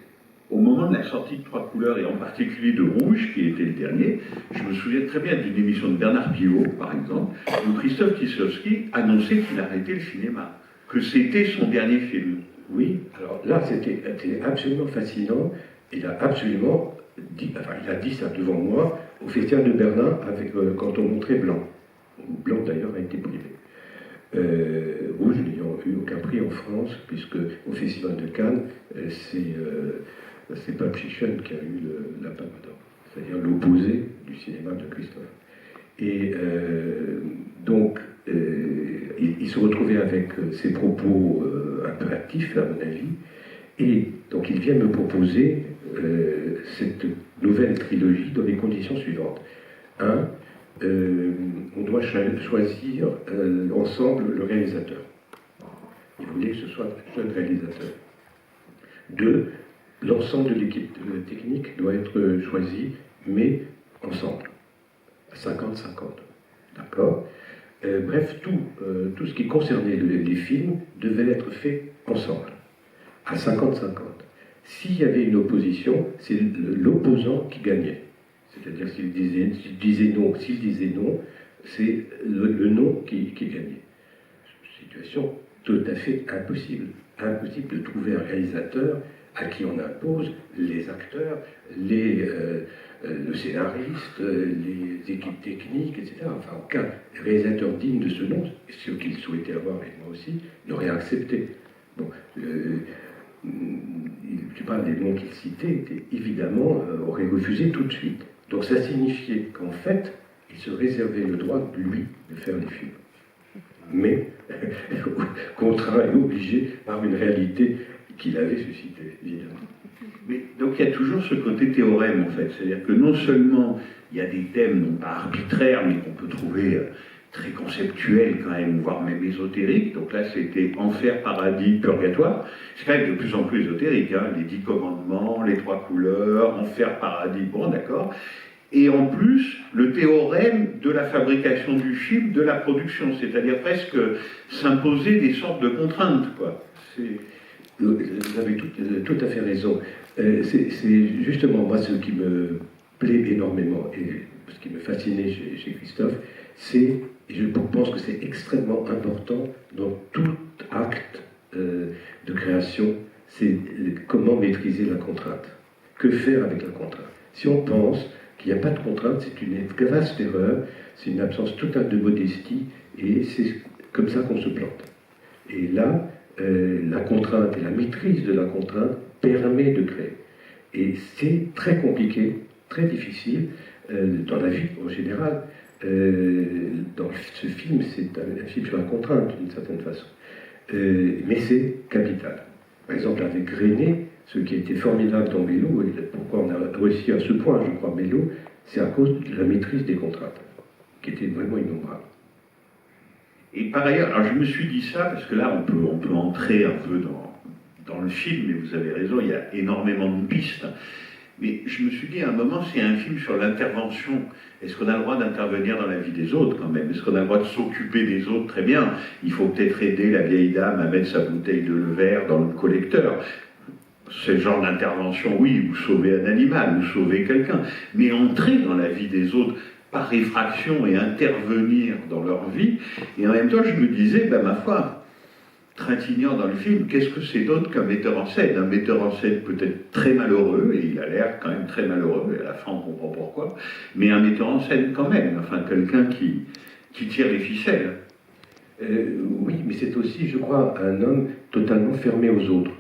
au moment de la sortie de Trois Couleurs, et en particulier de Rouge, qui était le dernier, je me souviens très bien d'une émission de Bernard Pivot, par exemple, où Christophe Kieslowski annonçait qu'il arrêtait le cinéma, que c'était son dernier film. Oui, alors là, c'était absolument fascinant. Il a absolument dit, enfin, il a dit ça devant moi au Festival de Berlin quand on montrait Blanc. Blanc d'ailleurs a été privé. Rouge n'ayant eu aucun prix en France, puisque au Festival de Cannes, c'est Pulp Fiction qui a eu la Palme d'Or, c'est-à-dire l'opposé du cinéma de Christophe. Et donc, il se retrouvait avec ses propos un peu actifs, à mon avis, et donc il vient me proposer cette nouvelle trilogie dans les conditions suivantes. On doit choisir ensemble le réalisateur. Il voulait que ce soit un jeune réalisateur. 2, l'ensemble de l'équipe technique doit être choisi, mais ensemble, à 50-50. D'accord ? Bref, tout ce qui concernait les films devait être fait ensemble, à 50-50. S'il y avait une opposition, c'est l'opposant qui gagnait. C'est-à-dire s'il disait non, c'est le non qui gagnait. Situation tout à fait impossible. Impossible de trouver un réalisateur à qui on impose les acteurs, le scénariste, les équipes techniques, etc. Enfin, aucun réalisateur digne de ce nom, ce qu'il souhaitait avoir, et moi aussi, n'aurait accepté. Bon, je parle des noms qu'il citait, évidemment, aurait refusé tout de suite. Donc ça signifiait qu'en fait, il se réservait le droit, lui, de faire les films. Mais contraint et obligé par une réalité qu'il avait suscitée, évidemment. Mais, donc il y a toujours ce côté théorème, en fait. C'est-à-dire que non seulement il y a des thèmes, non pas arbitraires, mais qu'on peut trouver très conceptuels quand même, voire même ésotériques. Donc là, c'était enfer, paradis, purgatoire. C'est quand même de plus en plus ésotérique, hein. Les 10 commandements, les 3 couleurs, enfer, paradis, bon, d'accord. Et en plus, le théorème de la fabrication du film, de la production, c'est-à-dire presque s'imposer des sortes de contraintes, quoi. Vous avez tout à fait raison. C'est justement moi ce qui me plaît énormément, et ce qui me fascinait chez Christophe, c'est, et je pense que c'est extrêmement important dans tout acte de création, c'est comment maîtriser la contrainte. Que faire avec la contrainte? Si on pense qu'il n'y a pas de contrainte, c'est une vaste erreur, c'est une absence totale de modestie, et c'est comme ça qu'on se plante. Et là, la contrainte et la maîtrise de la contrainte permet de créer. Et c'est très compliqué, très difficile, dans la vie en général. Dans ce film, c'est un film sur la contrainte, d'une certaine façon. Mais c'est capital. Par exemple, avec René, ce qui a été formidable dans Mélo, et pourquoi on a réussi à ce point, je crois, Mélo, c'est à cause de la maîtrise des contraintes, qui était vraiment innombrable. Et par ailleurs, alors je me suis dit ça, parce que là, on peut entrer un peu dans le film, mais vous avez raison, il y a énormément de pistes. Mais je me suis dit, à un moment, c'est un film sur l'intervention. Est-ce qu'on a le droit d'intervenir dans la vie des autres, quand même? Est-ce qu'on a le droit de s'occuper des autres? Très bien. Il faut peut-être aider la vieille dame à mettre sa bouteille de verre dans le collecteur. C'est le genre d'intervention, oui, ou sauver un animal, ou sauver quelqu'un. Mais entrer dans la vie des autres par effraction et intervenir dans leur vie. Et en même temps, je me disais, ben ma foi, Trintignant dans le film, qu'est-ce que c'est d'autre qu'un metteur en scène? Un metteur en scène peut-être très malheureux, et il a l'air quand même très malheureux, et à la fin on comprend pourquoi, mais un metteur en scène quand même, enfin quelqu'un qui tire les ficelles. Oui, mais c'est aussi, je crois, un homme totalement fermé aux autres,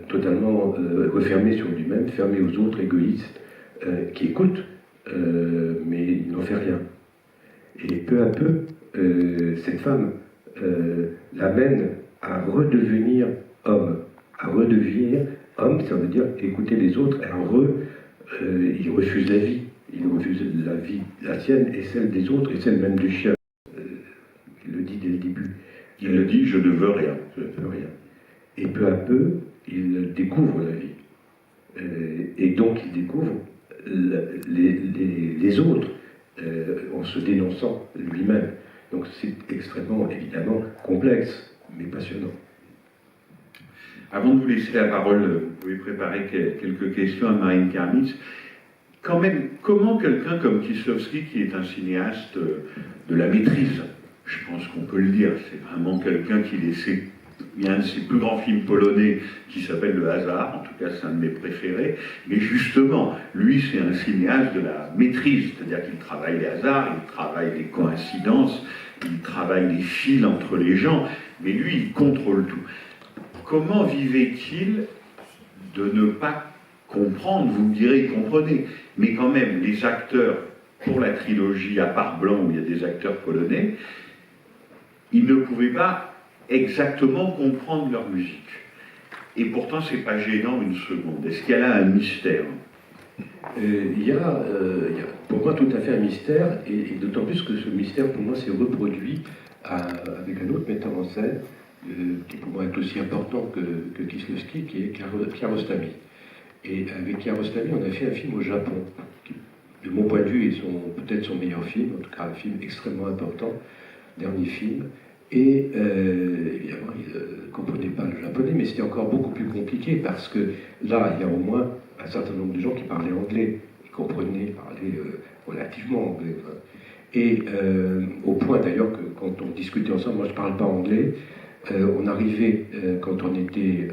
totalement refermé sur lui-même, fermé aux autres, égoïste, qui écoute, mais il n'en fait rien. Et peu à peu, cette femme l'amène à redevenir homme. À redevenir homme, ça veut dire écouter les autres. Il refuse la vie. Il refuse la vie, la sienne et celle des autres et celle même du chien. Il le dit dès le début. Il le dit, je ne veux rien. Je ne veux rien. Et peu à peu, il découvre la vie. Et donc il découvre les autres en se dénonçant lui-même. Donc c'est extrêmement, évidemment, complexe, mais passionnant. Avant de vous laisser la parole, vous pouvez préparer quelques questions à Marine Kermitz. Quand même, comment quelqu'un comme Kieslowski, qui est un cinéaste de la maîtrise, je pense qu'on peut le dire, c'est vraiment quelqu'un qui laissait... Il y a un de ses plus grands films polonais qui s'appelle Le Hasard, en tout cas c'est un de mes préférés, mais justement, lui c'est un cinéaste de la maîtrise, c'est-à-dire qu'il travaille les hasards, il travaille les coïncidences, il travaille les fils entre les gens, mais lui il contrôle tout. Comment vivait-il de ne pas comprendre? Vous me direz, comprenez, mais quand même les acteurs, pour la trilogie à part blanc où il y a des acteurs polonais, ils ne pouvaient pas exactement comprendre leur musique. Et pourtant, c'est pas gênant une seconde. Est-ce qu'il y a là un mystère? Il y a pour moi tout à fait un mystère, et d'autant plus que ce mystère, pour moi, s'est reproduit avec un autre metteur en scène, qui pour moi est aussi important que Kieslowski, qui est Kiarostami. Et avec Kiarostami, on a fait un film au Japon, qui, de mon point de vue, est peut-être son meilleur film, en tout cas un film extrêmement important, dernier film. Et évidemment, il ne comprenait pas le japonais, mais c'était encore beaucoup plus compliqué parce que là, il y a au moins un certain nombre de gens qui parlaient anglais. Ils parlaient relativement anglais. Et au point d'ailleurs que quand on discutait ensemble, moi je ne parle pas anglais, on arrivait, quand on était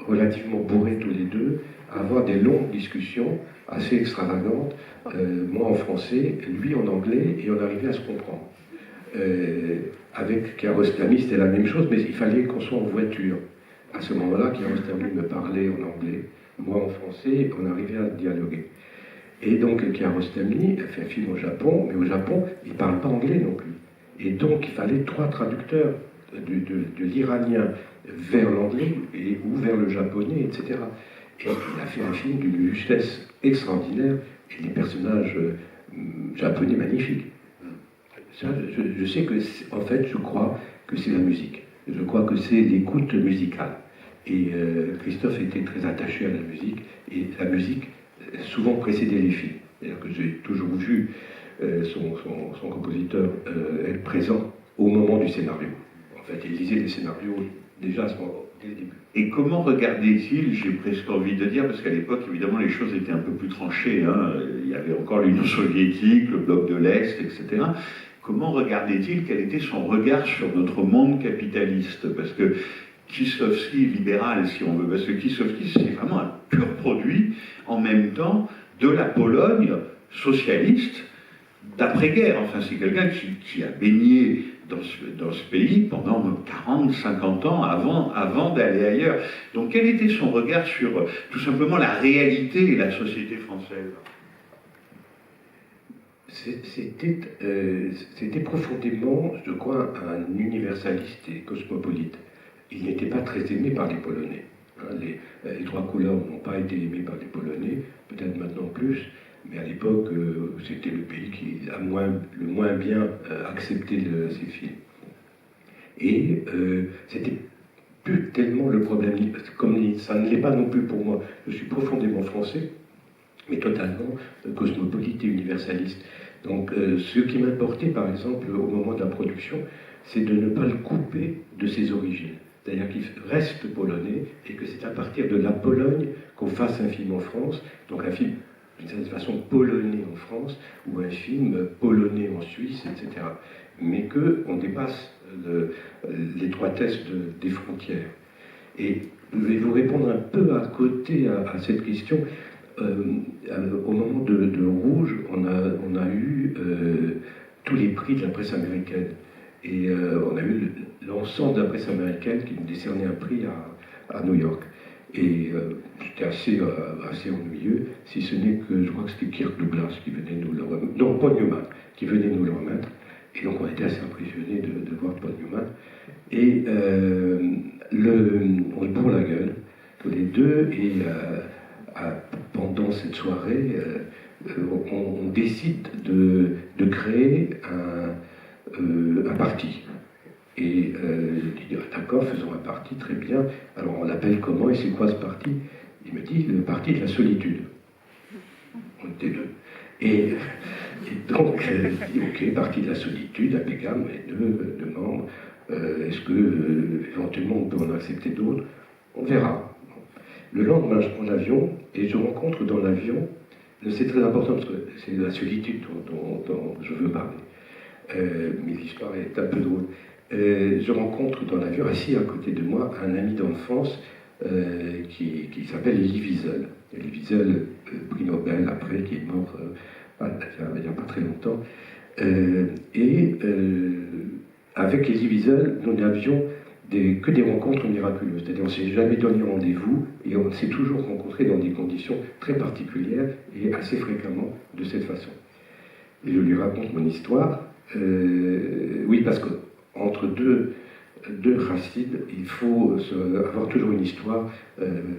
relativement bourrés tous les deux, à avoir des longues discussions assez extravagantes, moi en français, lui en anglais, et on arrivait à se comprendre. Avec Kiarostami, c'était la même chose, mais il fallait qu'on soit en voiture. À ce moment-là, Kiarostami me parlait en anglais, moi en français, et on arrivait à dialoguer. Et donc Kiarostami a fait un film au Japon, mais au Japon, il ne parle pas anglais non plus. Et donc il fallait 3 traducteurs de l'iranien vers l'anglais ou vers le japonais, etc. Et il a fait un film d'une justesse extraordinaire et des personnages japonais magnifiques. Ça, je sais que, en fait, je crois que c'est la musique. Je crois que c'est l'écoute musicale. Et Christophe était très attaché à la musique, et la musique souvent précédait les films. C'est-à-dire que j'ai toujours vu son compositeur être présent au moment du scénario. En fait, il lisait des scénarios déjà à ce moment, dès le début. Et comment regardait-il, j'ai presque envie de dire, parce qu'à l'époque, évidemment, les choses étaient un peu plus tranchées, hein, il y avait encore l'Union soviétique, le bloc de l'Est, etc. Comment regardait-il, quel était son regard sur notre monde capitaliste? Parce que Kieślowski, libéral, si on veut, parce que Kieślowski, c'est vraiment un pur produit, en même temps, de la Pologne socialiste d'après-guerre. Enfin, c'est quelqu'un qui a baigné dans ce pays pendant 40, 50 ans avant d'aller ailleurs. Donc, quel était son regard sur, tout simplement, la réalité et la société française? C'était profondément, je crois, un universaliste et cosmopolite. Il n'était pas très aimé par les Polonais. Hein, les trois couleurs n'ont pas été aimés par les Polonais, peut-être maintenant plus, mais à l'époque, c'était le pays qui a le moins bien accepté ces films. Et c'était plus tellement le problème, comme ça ne l'est pas non plus pour moi. Je suis profondément français, mais totalement cosmopolite et universaliste. Donc ce qui m'importait, par exemple, au moment de la production, c'est de ne pas le couper de ses origines. C'est-à-dire qu'il reste polonais et que c'est à partir de la Pologne qu'on fasse un film en France, donc un film d'une certaine façon polonais en France, ou un film polonais en Suisse, etc. Mais qu'on dépasse l'étroitesse des frontières. Et je vais vous répondre un peu à côté à cette question. Au moment de Rouge, on a eu tous les prix de la presse américaine. Et on a eu l'ensemble de la presse américaine qui nous décernait un prix à New York. Et c'était assez ennuyeux, si ce n'est que je crois que c'était Kirk Douglas qui venait nous le remettre. Non, Paul Newman qui venait nous le remettre. Et donc on était assez impressionnés de voir Paul Newman. Et on se bourre la gueule, tous les deux, et pendant cette soirée, on décide de créer un parti. Et je dis, d'accord, faisons un parti, très bien. Alors on l'appelle comment et c'est quoi ce parti? Il me dit, le parti de la solitude. On était deux. Et donc, je dis, ok, parti de la solitude, impeccable, et deux membres. Est-ce que éventuellement on peut en accepter d'autres? On verra. Le lendemain, je prends l'avion et je rencontre dans l'avion, c'est très important parce que c'est la solitude dont je veux parler. Mais l'histoire est un peu drôle. Je rencontre dans l'avion, assis à côté de moi, un ami d'enfance qui s'appelle Elie Wiesel. Elie Wiesel, prix Nobel après, qui est mort il n'y a pas très longtemps. Avec Elie Wiesel, nous n'avions que des rencontres miraculeuses. C'est-à-dire on ne s'est jamais donné rendez-vous et on s'est toujours rencontrés dans des conditions très particulières et assez fréquemment de cette façon. Et je lui raconte mon histoire. Oui, parce qu'entre deux racines, il faut avoir toujours une histoire.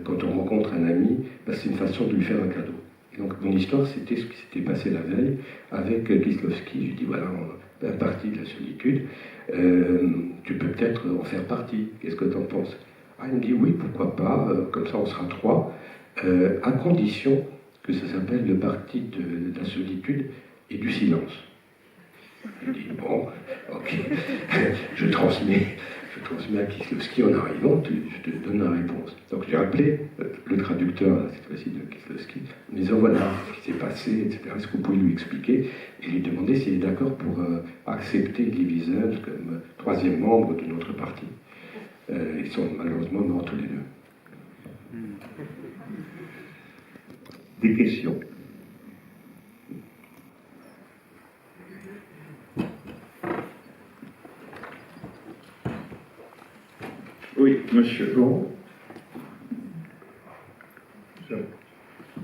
Quand on rencontre un ami, c'est une façon de lui faire un cadeau. Et donc mon histoire, c'était ce qui s'était passé la veille avec Kieślowski. Je lui dis, voilà, un parti de la solitude, tu peux peut-être en faire partie. Qu'est-ce que tu en penses? Il me dit, oui, pourquoi pas, comme ça on sera trois, à condition que ça s'appelle le parti de la solitude et du silence. Je dis, bon, ok, je transmets à Kieślowski en arrivant, je te donne la réponse. Donc j'ai appelé le traducteur, cette fois-ci de Kieślowski, en disant, voilà ce qui s'est passé, etc. Est-ce que vous pouvez lui expliquer? Et lui demander s'il est d'accord pour accepter Elie Wiesel comme troisième membre de notre parti. Ils sont malheureusement morts tous les deux. Des questions? Oui, monsieur.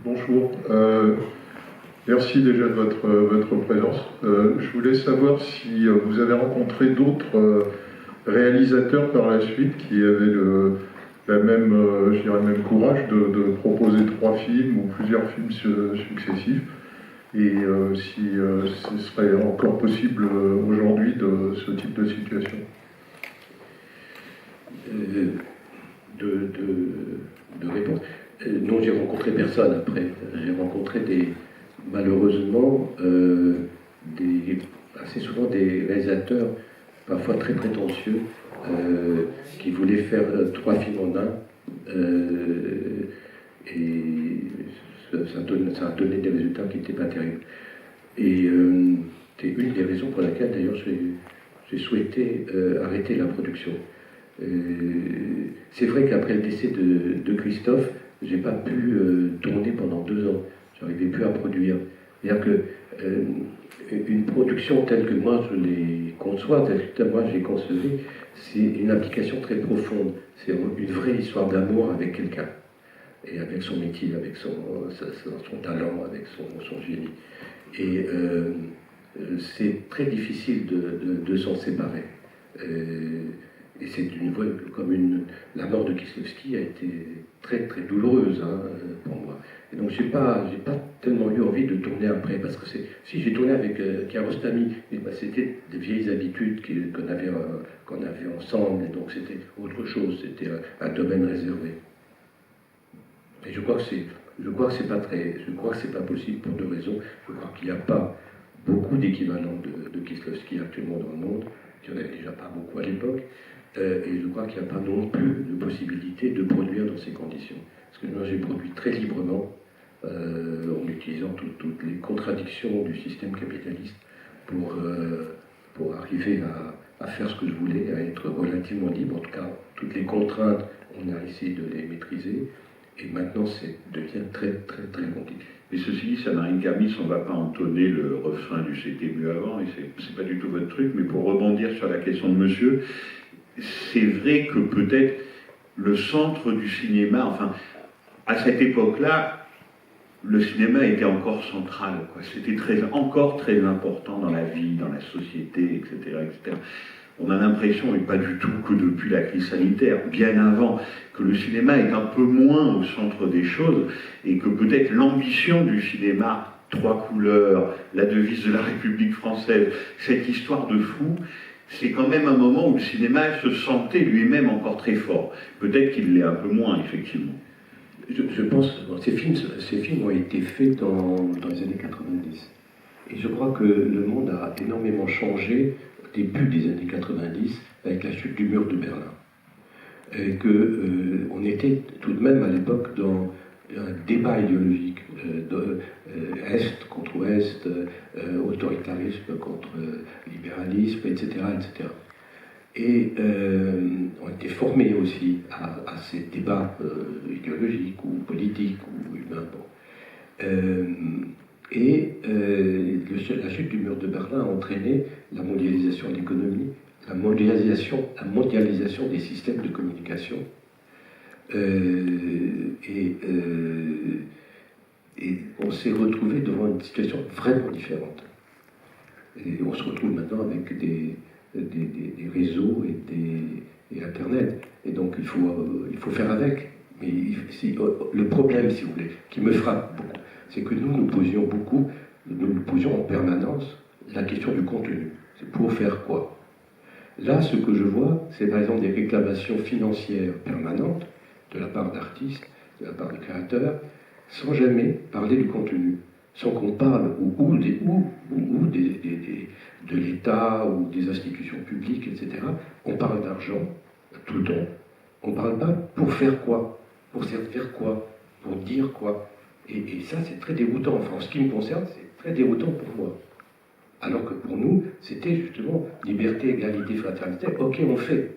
Bonjour. Merci déjà de votre présence. Je voulais savoir si vous avez rencontré d'autres réalisateurs par la suite qui avaient le même courage de proposer 3 films ou plusieurs films successifs, et si ce serait encore possible aujourd'hui de ce type de situation. De réponse. Non, j'ai rencontré personne après. J'ai rencontré malheureusement assez souvent des réalisateurs parfois très prétentieux qui voulait faire 3 films en un. Et ça a donné des résultats qui n'étaient pas terribles. Et c'est une des raisons pour laquelle, d'ailleurs, j'ai souhaité arrêter la production. C'est vrai qu'après le décès de Christophe, j'ai pas pu tourner pendant 2 ans. J'arrivais plus à produire. C'est-à-dire que une production telle que moi je les conçois, telle que moi j'ai concevé, c'est une implication très profonde. C'est une vraie histoire d'amour avec quelqu'un. Et avec son métier, avec son talent, avec son génie. Et c'est très difficile de s'en séparer. Et c'est une voie comme la mort de Kieslowski a été très très douloureuse pour moi. Et donc j'ai pas tellement eu envie de tourner après, parce que si j'ai tourné avec Kiarostami, c'était des vieilles habitudes qu'on avait ensemble, et donc c'était autre chose, c'était un domaine réservé. Et je crois que c'est pas possible pour 2 raisons. Je crois qu'il n'y a pas beaucoup d'équivalents de Kieslowski actuellement dans le monde. Il n'y en avait déjà pas beaucoup à l'époque. Et je crois qu'il n'y a pas non plus de possibilité de produire dans ces conditions. Parce que moi j'ai produit très librement, en utilisant toutes les contradictions du système capitaliste pour arriver à faire ce que je voulais, à être relativement libre. En tout cas, toutes les contraintes, on a essayé de les maîtriser. Et maintenant, ça devient très, très, très compliqué. Mais ceci dit, Samarine Kamis, on ne va pas entonner le refrain du C'était mieux avant, et c'est pas du tout votre truc, mais pour rebondir sur la question de monsieur, c'est vrai que peut-être le centre du cinéma, enfin, à cette époque-là, le cinéma était encore central, quoi. C'était encore très important dans la vie, dans la société, etc., etc. On a l'impression, et pas du tout que depuis la crise sanitaire, bien avant, que le cinéma est un peu moins au centre des choses, et que peut-être l'ambition du cinéma, 3 couleurs, la devise de la République française, cette histoire de fou, c'est quand même un moment où le cinéma se sentait lui-même encore très fort. Peut-être qu'il l'est un peu moins, effectivement. Je pense que ces films ont été faits dans les années 90. Et je crois que le monde a énormément changé au début des années 90 avec la chute du mur de Berlin. Et qu'on était tout de même à l'époque dans un débat idéologique Est contre Ouest, autoritarisme contre libéralisme, etc. etc. Et on était formés aussi à ces débats idéologiques ou politiques ou humains. Bon. La chute du mur de Berlin a entraîné la mondialisation de l'économie, la mondialisation des systèmes de communication. Et on s'est retrouvé devant une situation vraiment différente. Et on se retrouve maintenant avec des réseaux et Internet. Et donc il faut faire avec. Mais le problème, si vous voulez, qui me frappe beaucoup, c'est que nous posions en permanence la question du contenu. C'est pour faire quoi? Là, ce que je vois, c'est par exemple des réclamations financières permanentes de la part d'artistes, de la part de créateurs, sans jamais parler du contenu, sans qu'on parle de l'État ou des institutions publiques, etc. On parle d'argent tout le temps. On ne parle pas pour faire quoi, pour servir quoi, pour dire quoi. Et ça, c'est très déroutant. Enfin, en ce qui me concerne, c'est très déroutant pour moi. Alors que pour nous, c'était justement liberté, égalité, fraternité. Ok, on fait.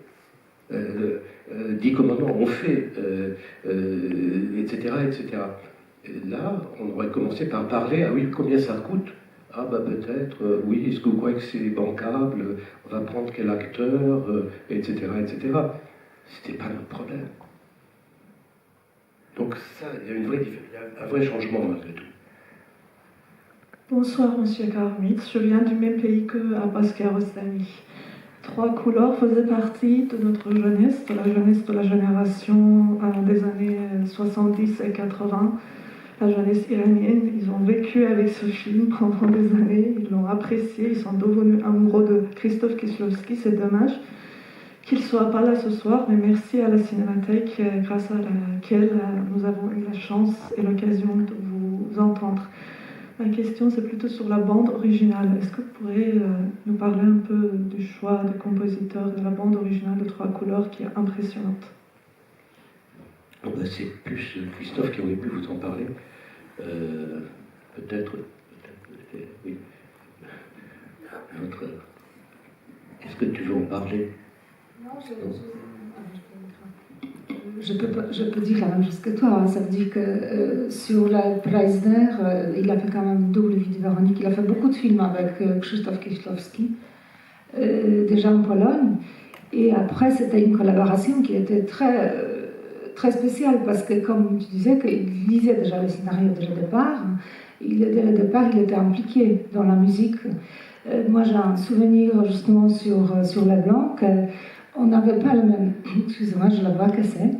10 commandements, on fait, etc., etc. Et là, on aurait commencé par parler, ah oui, combien ça coûte? Ah bah peut-être, oui, est-ce que vous croyez que c'est bancable? On va prendre quel acteur, etc., etc. C'était pas notre problème. Donc ça, il y a un vrai changement malgré tout. Bonsoir, Monsieur Karmitz. Je viens du même pays que Abbas Kiarostami. 3 couleurs faisaient partie de notre jeunesse, de la jeunesse de la génération des années 70 et 80. La jeunesse iranienne, ils ont vécu avec ce film pendant des années, ils l'ont apprécié, ils sont devenus amoureux de Christophe Kieslowski. C'est dommage qu'il ne soit pas là ce soir, mais merci à la Cinémathèque, grâce à laquelle nous avons eu la chance et l'occasion de vous entendre. Ma question, c'est plutôt sur la bande originale. Est-ce que vous pourriez nous parler un peu du choix du compositeur de la bande originale de Trois couleurs qui est impressionnante? C'est plus Christophe qui aurait pu vous en parler. Peut-être, oui. Est-ce que tu veux en parler? Non, je peux dire la même chose que toi. Ça veut dire que sur la Preisner, il a fait quand même double vie de Véronique. Il a fait beaucoup de films avec Krzysztof Kieślowski, déjà en Pologne. Et après, c'était une collaboration qui était très spéciale parce que, comme tu disais, qu'il lisait déjà le scénario dès le départ. Dès le départ, il était impliqué dans la musique. Moi, j'ai un souvenir justement sur La Blanc. On n'avait pas le même, excusez-moi, je la vois casser,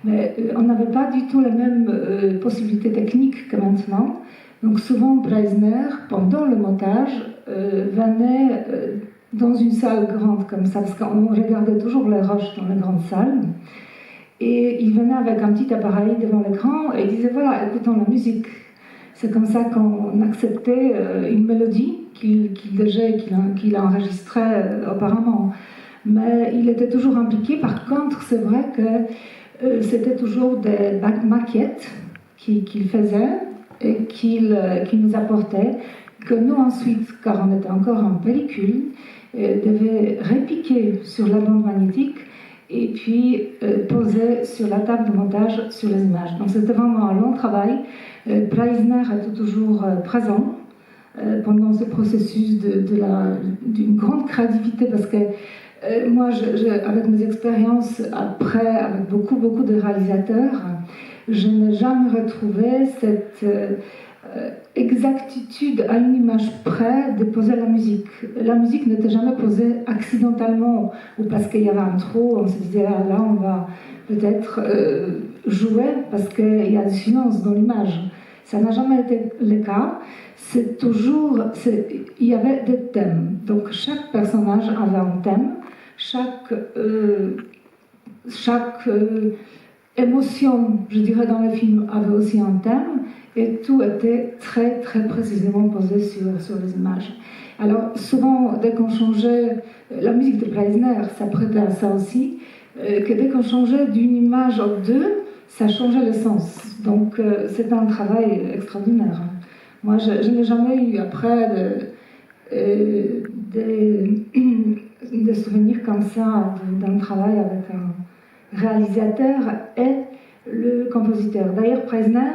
mais on n'avait pas du tout les mêmes possibilités techniques que maintenant. Donc souvent, Preisner, pendant le montage, venait dans une salle grande comme ça, parce qu'on regardait toujours les roches dans les grandes salles, et il venait avec un petit appareil devant l'écran et il disait, voilà, écoutons la musique. C'est comme ça qu'on acceptait une mélodie qu'il enregistrait auparavant. Mais il était toujours impliqué. Par contre, c'est vrai que c'était toujours des maquettes qu'il faisait et qu'il nous apportait, que nous ensuite, car on était encore en pellicule, devions répiquer sur la bande magnétique et puis poser sur la table de montage sur les images. Donc c'était vraiment un long travail. Preisner était toujours présent pendant ce processus d'une grande créativité, parce que moi, avec mes expériences après, avec beaucoup de réalisateurs, je n'ai jamais retrouvé cette exactitude à une image près de poser la musique. La musique n'était jamais posée accidentellement ou parce qu'il y avait un trou, on se disait ah, là on va peut-être jouer parce qu'il y a du silence dans l'image. Ça n'a jamais été le cas. C'est toujours, il y avait des thèmes. Donc chaque personnage avait un thème. Chaque émotion, je dirais, dans le film avait aussi un thème, et tout était très précisément posé sur les images. Alors souvent, dès qu'on changeait, la musique de Preisner s'apprêtait à ça aussi, que dès qu'on changeait d'une image à deux, ça changeait le sens. Donc c'était un travail extraordinaire. Moi, je n'ai jamais eu après de souvenirs comme ça d'un travail avec un réalisateur et le compositeur. D'ailleurs, Preisner,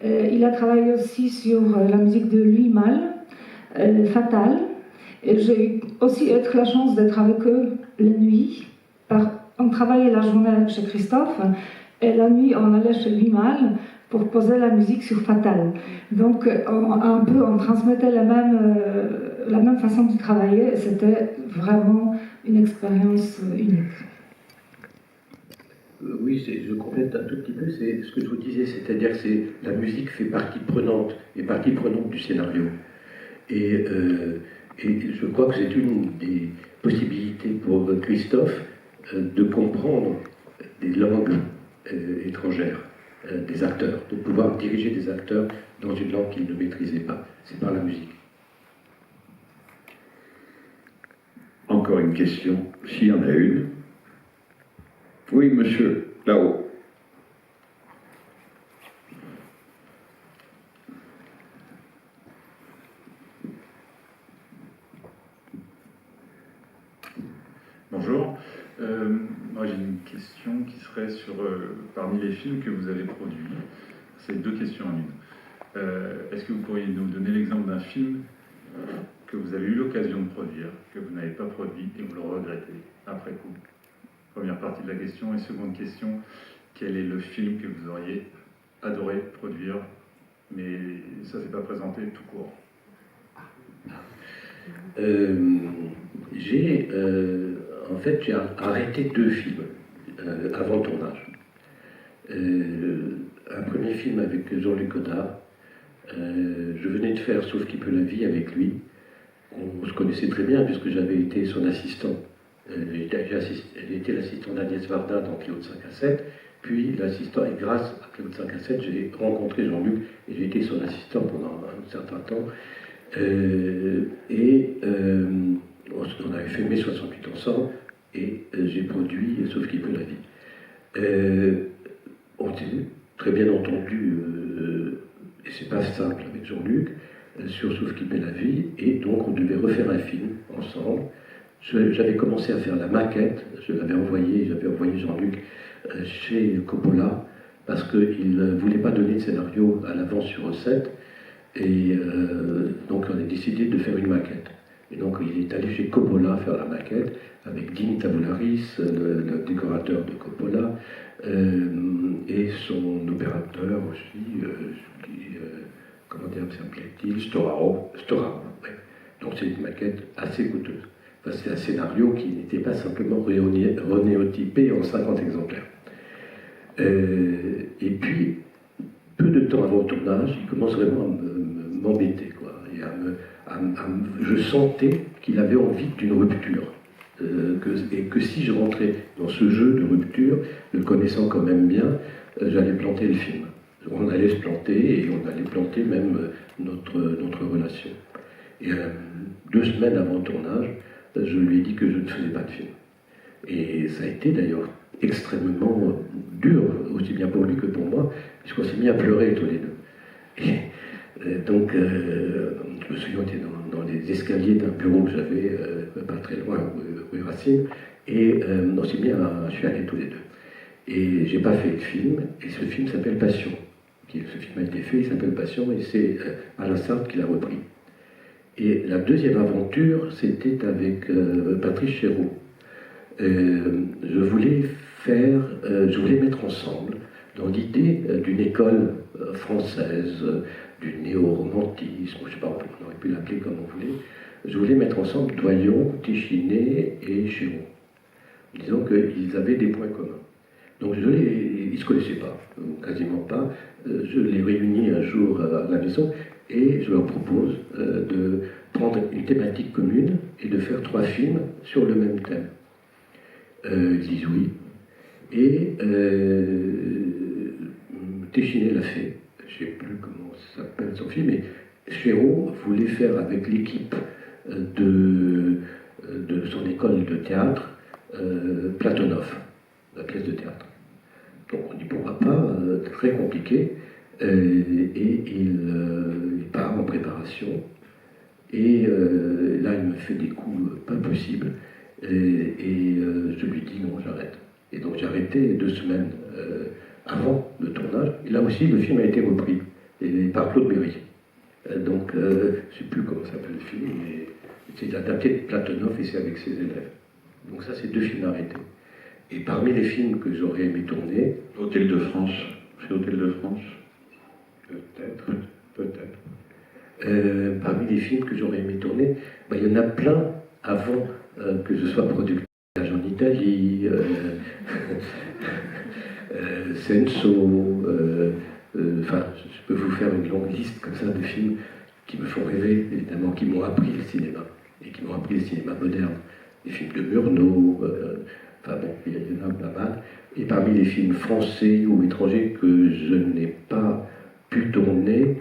il a travaillé aussi sur la musique de Louis Malle, Fatal. Et j'ai eu aussi la chance d'être avec eux la nuit. On travaillait la journée chez Christophe et la nuit on allait chez Louis Malle pour poser la musique sur Fatal. Donc on transmettait la même façon de travailler, et c'était vraiment une expérience unique. Oui, je complète un tout petit peu, c'est ce que je vous disais, c'est-à-dire que la musique fait partie prenante du scénario. Et je crois que c'est une des possibilités pour Christophe de comprendre des langues étrangères, des acteurs, de pouvoir diriger des acteurs dans une langue qu'il ne maîtrisait pas. C'est par la musique. Encore une question, s'il y en a une. Oui, monsieur, là-haut. Bonjour. Moi, j'ai une question qui serait sur parmi les films que vous avez produits. C'est deux questions en une. Est-ce que vous pourriez nous donner l'exemple d'un film que vous avez eu l'occasion de produire, que vous n'avez pas produit et vous le regrettez après coup? Première partie de la question. Et seconde question, quel est le film que vous auriez adoré produire, mais ça ne s'est pas présenté tout court? J'ai arrêté 2 films avant le tournage. Un premier film avec Jean-Luc Godard. Je venais de faire Sauf qui peut la vie avec lui. On se connaissait très bien puisque j'avais été son assistant. Elle était l'assistant d'Agnès Varda dans Claude 5 à 7. puis l'assistant, et grâce à Claude 5 à 7, j'ai rencontré Jean-Luc et j'ai été son assistant pendant un certain temps. On avait fait mai 68 ensemble et j'ai produit Sauf qui peut la vie. On s'est très bien entendu, et c'est pas simple avec Jean-Luc, sur Sauf qui peut la vie, et donc on devait refaire un film ensemble. J'avais commencé à faire la maquette, j'avais envoyé Jean-Luc chez Coppola, parce qu'il ne voulait pas donner de scénario à l'avance sur recette, et donc on a décidé de faire une maquette. Et donc il est allé chez Coppola faire la maquette, avec Dean Tabularis, le décorateur de Coppola, et son opérateur aussi, comment s'appelait-il, Storaro, ouais. Donc c'est une maquette assez coûteuse. Enfin, c'est un scénario qui n'était pas simplement renéotypé en 50 exemplaires. Et puis, peu de temps avant le tournage, il commence vraiment à m'embêter, quoi. Et je sentais qu'il avait envie d'une rupture. Et que si je rentrais dans ce jeu de rupture, le connaissant quand même bien, j'allais planter le film. On allait se planter et on allait planter même notre relation. Et 2 semaines avant le tournage, je lui ai dit que je ne faisais pas de film. Et ça a été d'ailleurs extrêmement dur, aussi bien pour lui que pour moi, puisqu'on s'est mis à pleurer tous les deux. Et donc, je me souviens, on était dans les escaliers d'un bureau que j'avais, pas très loin, rue Racine, et on s'est mis à chialer tous les deux. Et j'ai pas fait de film, et ce film s'appelle Passion. Ce film a été fait, il s'appelle Passion, et c'est Alain Sartre qui l'a repris. Et la deuxième aventure, c'était avec Patrice Chéreau. Je voulais mettre ensemble, dans l'idée d'une école française, du néo-romantisme, je ne sais pas, on aurait pu l'appeler comme on voulait, je voulais mettre ensemble Doyon, Téchiné et Chéreau, disons qu'ils avaient des points communs. Donc ils ne se connaissaient pas, quasiment pas. Je les réunis un jour à la maison et je leur propose de prendre une thématique commune et de faire 3 films sur le même thème. Ils disent oui. Et Téchiné l'a fait. Je ne sais plus comment s'appelle son film, mais Chéreau voulait faire avec l'équipe de son école de théâtre Platonov, la pièce de théâtre. Donc on dit pourquoi pas, très compliqué, et il part en préparation, et là il me fait des coups pas possibles, et je lui dis non, j'arrête. Et donc j'ai arrêté 2 semaines avant le tournage, et là aussi le film a été repris par Claude Berry. Donc je ne sais plus comment s'appelle le film, mais c'est adapté de Platonov et c'est avec ses élèves. Donc ça c'est 2 films arrêtés. Et parmi les films que j'aurais aimé tourner... Hôtel de France. C'est Hôtel de France. Peut-être. Parmi les films que j'aurais aimé tourner, il y en a plein avant que je sois producteur en Italie, Senso, enfin, je peux vous faire une longue liste comme ça de films qui me font rêver, évidemment, qui m'ont appris le cinéma, et qui m'ont appris le cinéma moderne. Des films de Murnau, enfin bon, il y en a pas mal. Et parmi les films français ou étrangers que je n'ai pas pu tourner,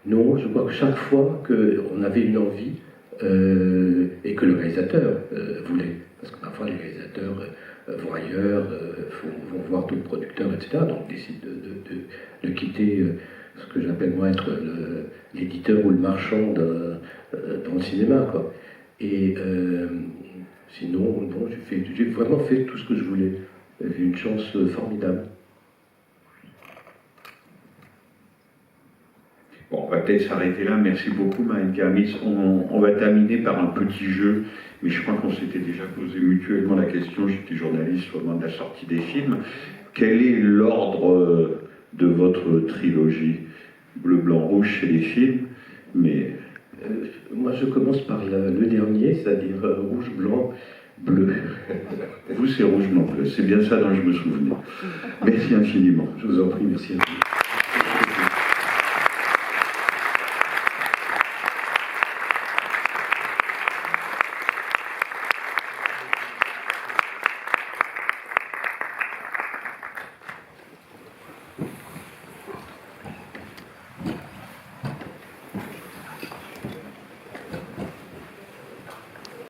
non, je crois que chaque fois qu'on avait une envie, et que le réalisateur voulait, parce que parfois les réalisateurs vont ailleurs, vont voir d'autres producteurs, etc., donc décident de quitter ce que j'appelle moi être l'éditeur ou le marchand dans le cinéma, quoi. Et sinon, non, j'ai vraiment fait tout ce que je voulais. J'ai eu une chance formidable. Bon, on va peut-être s'arrêter là. Merci beaucoup, Marine Kermitz. On va terminer par un petit jeu, mais je crois qu'on s'était déjà posé mutuellement la question. J'étais journaliste au moment de la sortie des films. Quel est l'ordre de votre trilogie? Bleu, blanc, rouge, c'est les films, mais... moi, je commence par le dernier, c'est-à-dire rouge, blanc, bleu. Vous, c'est rouge, blanc, bleu. C'est bien ça dont je me souvenais. Merci infiniment. Je vous en prie, merci à vous.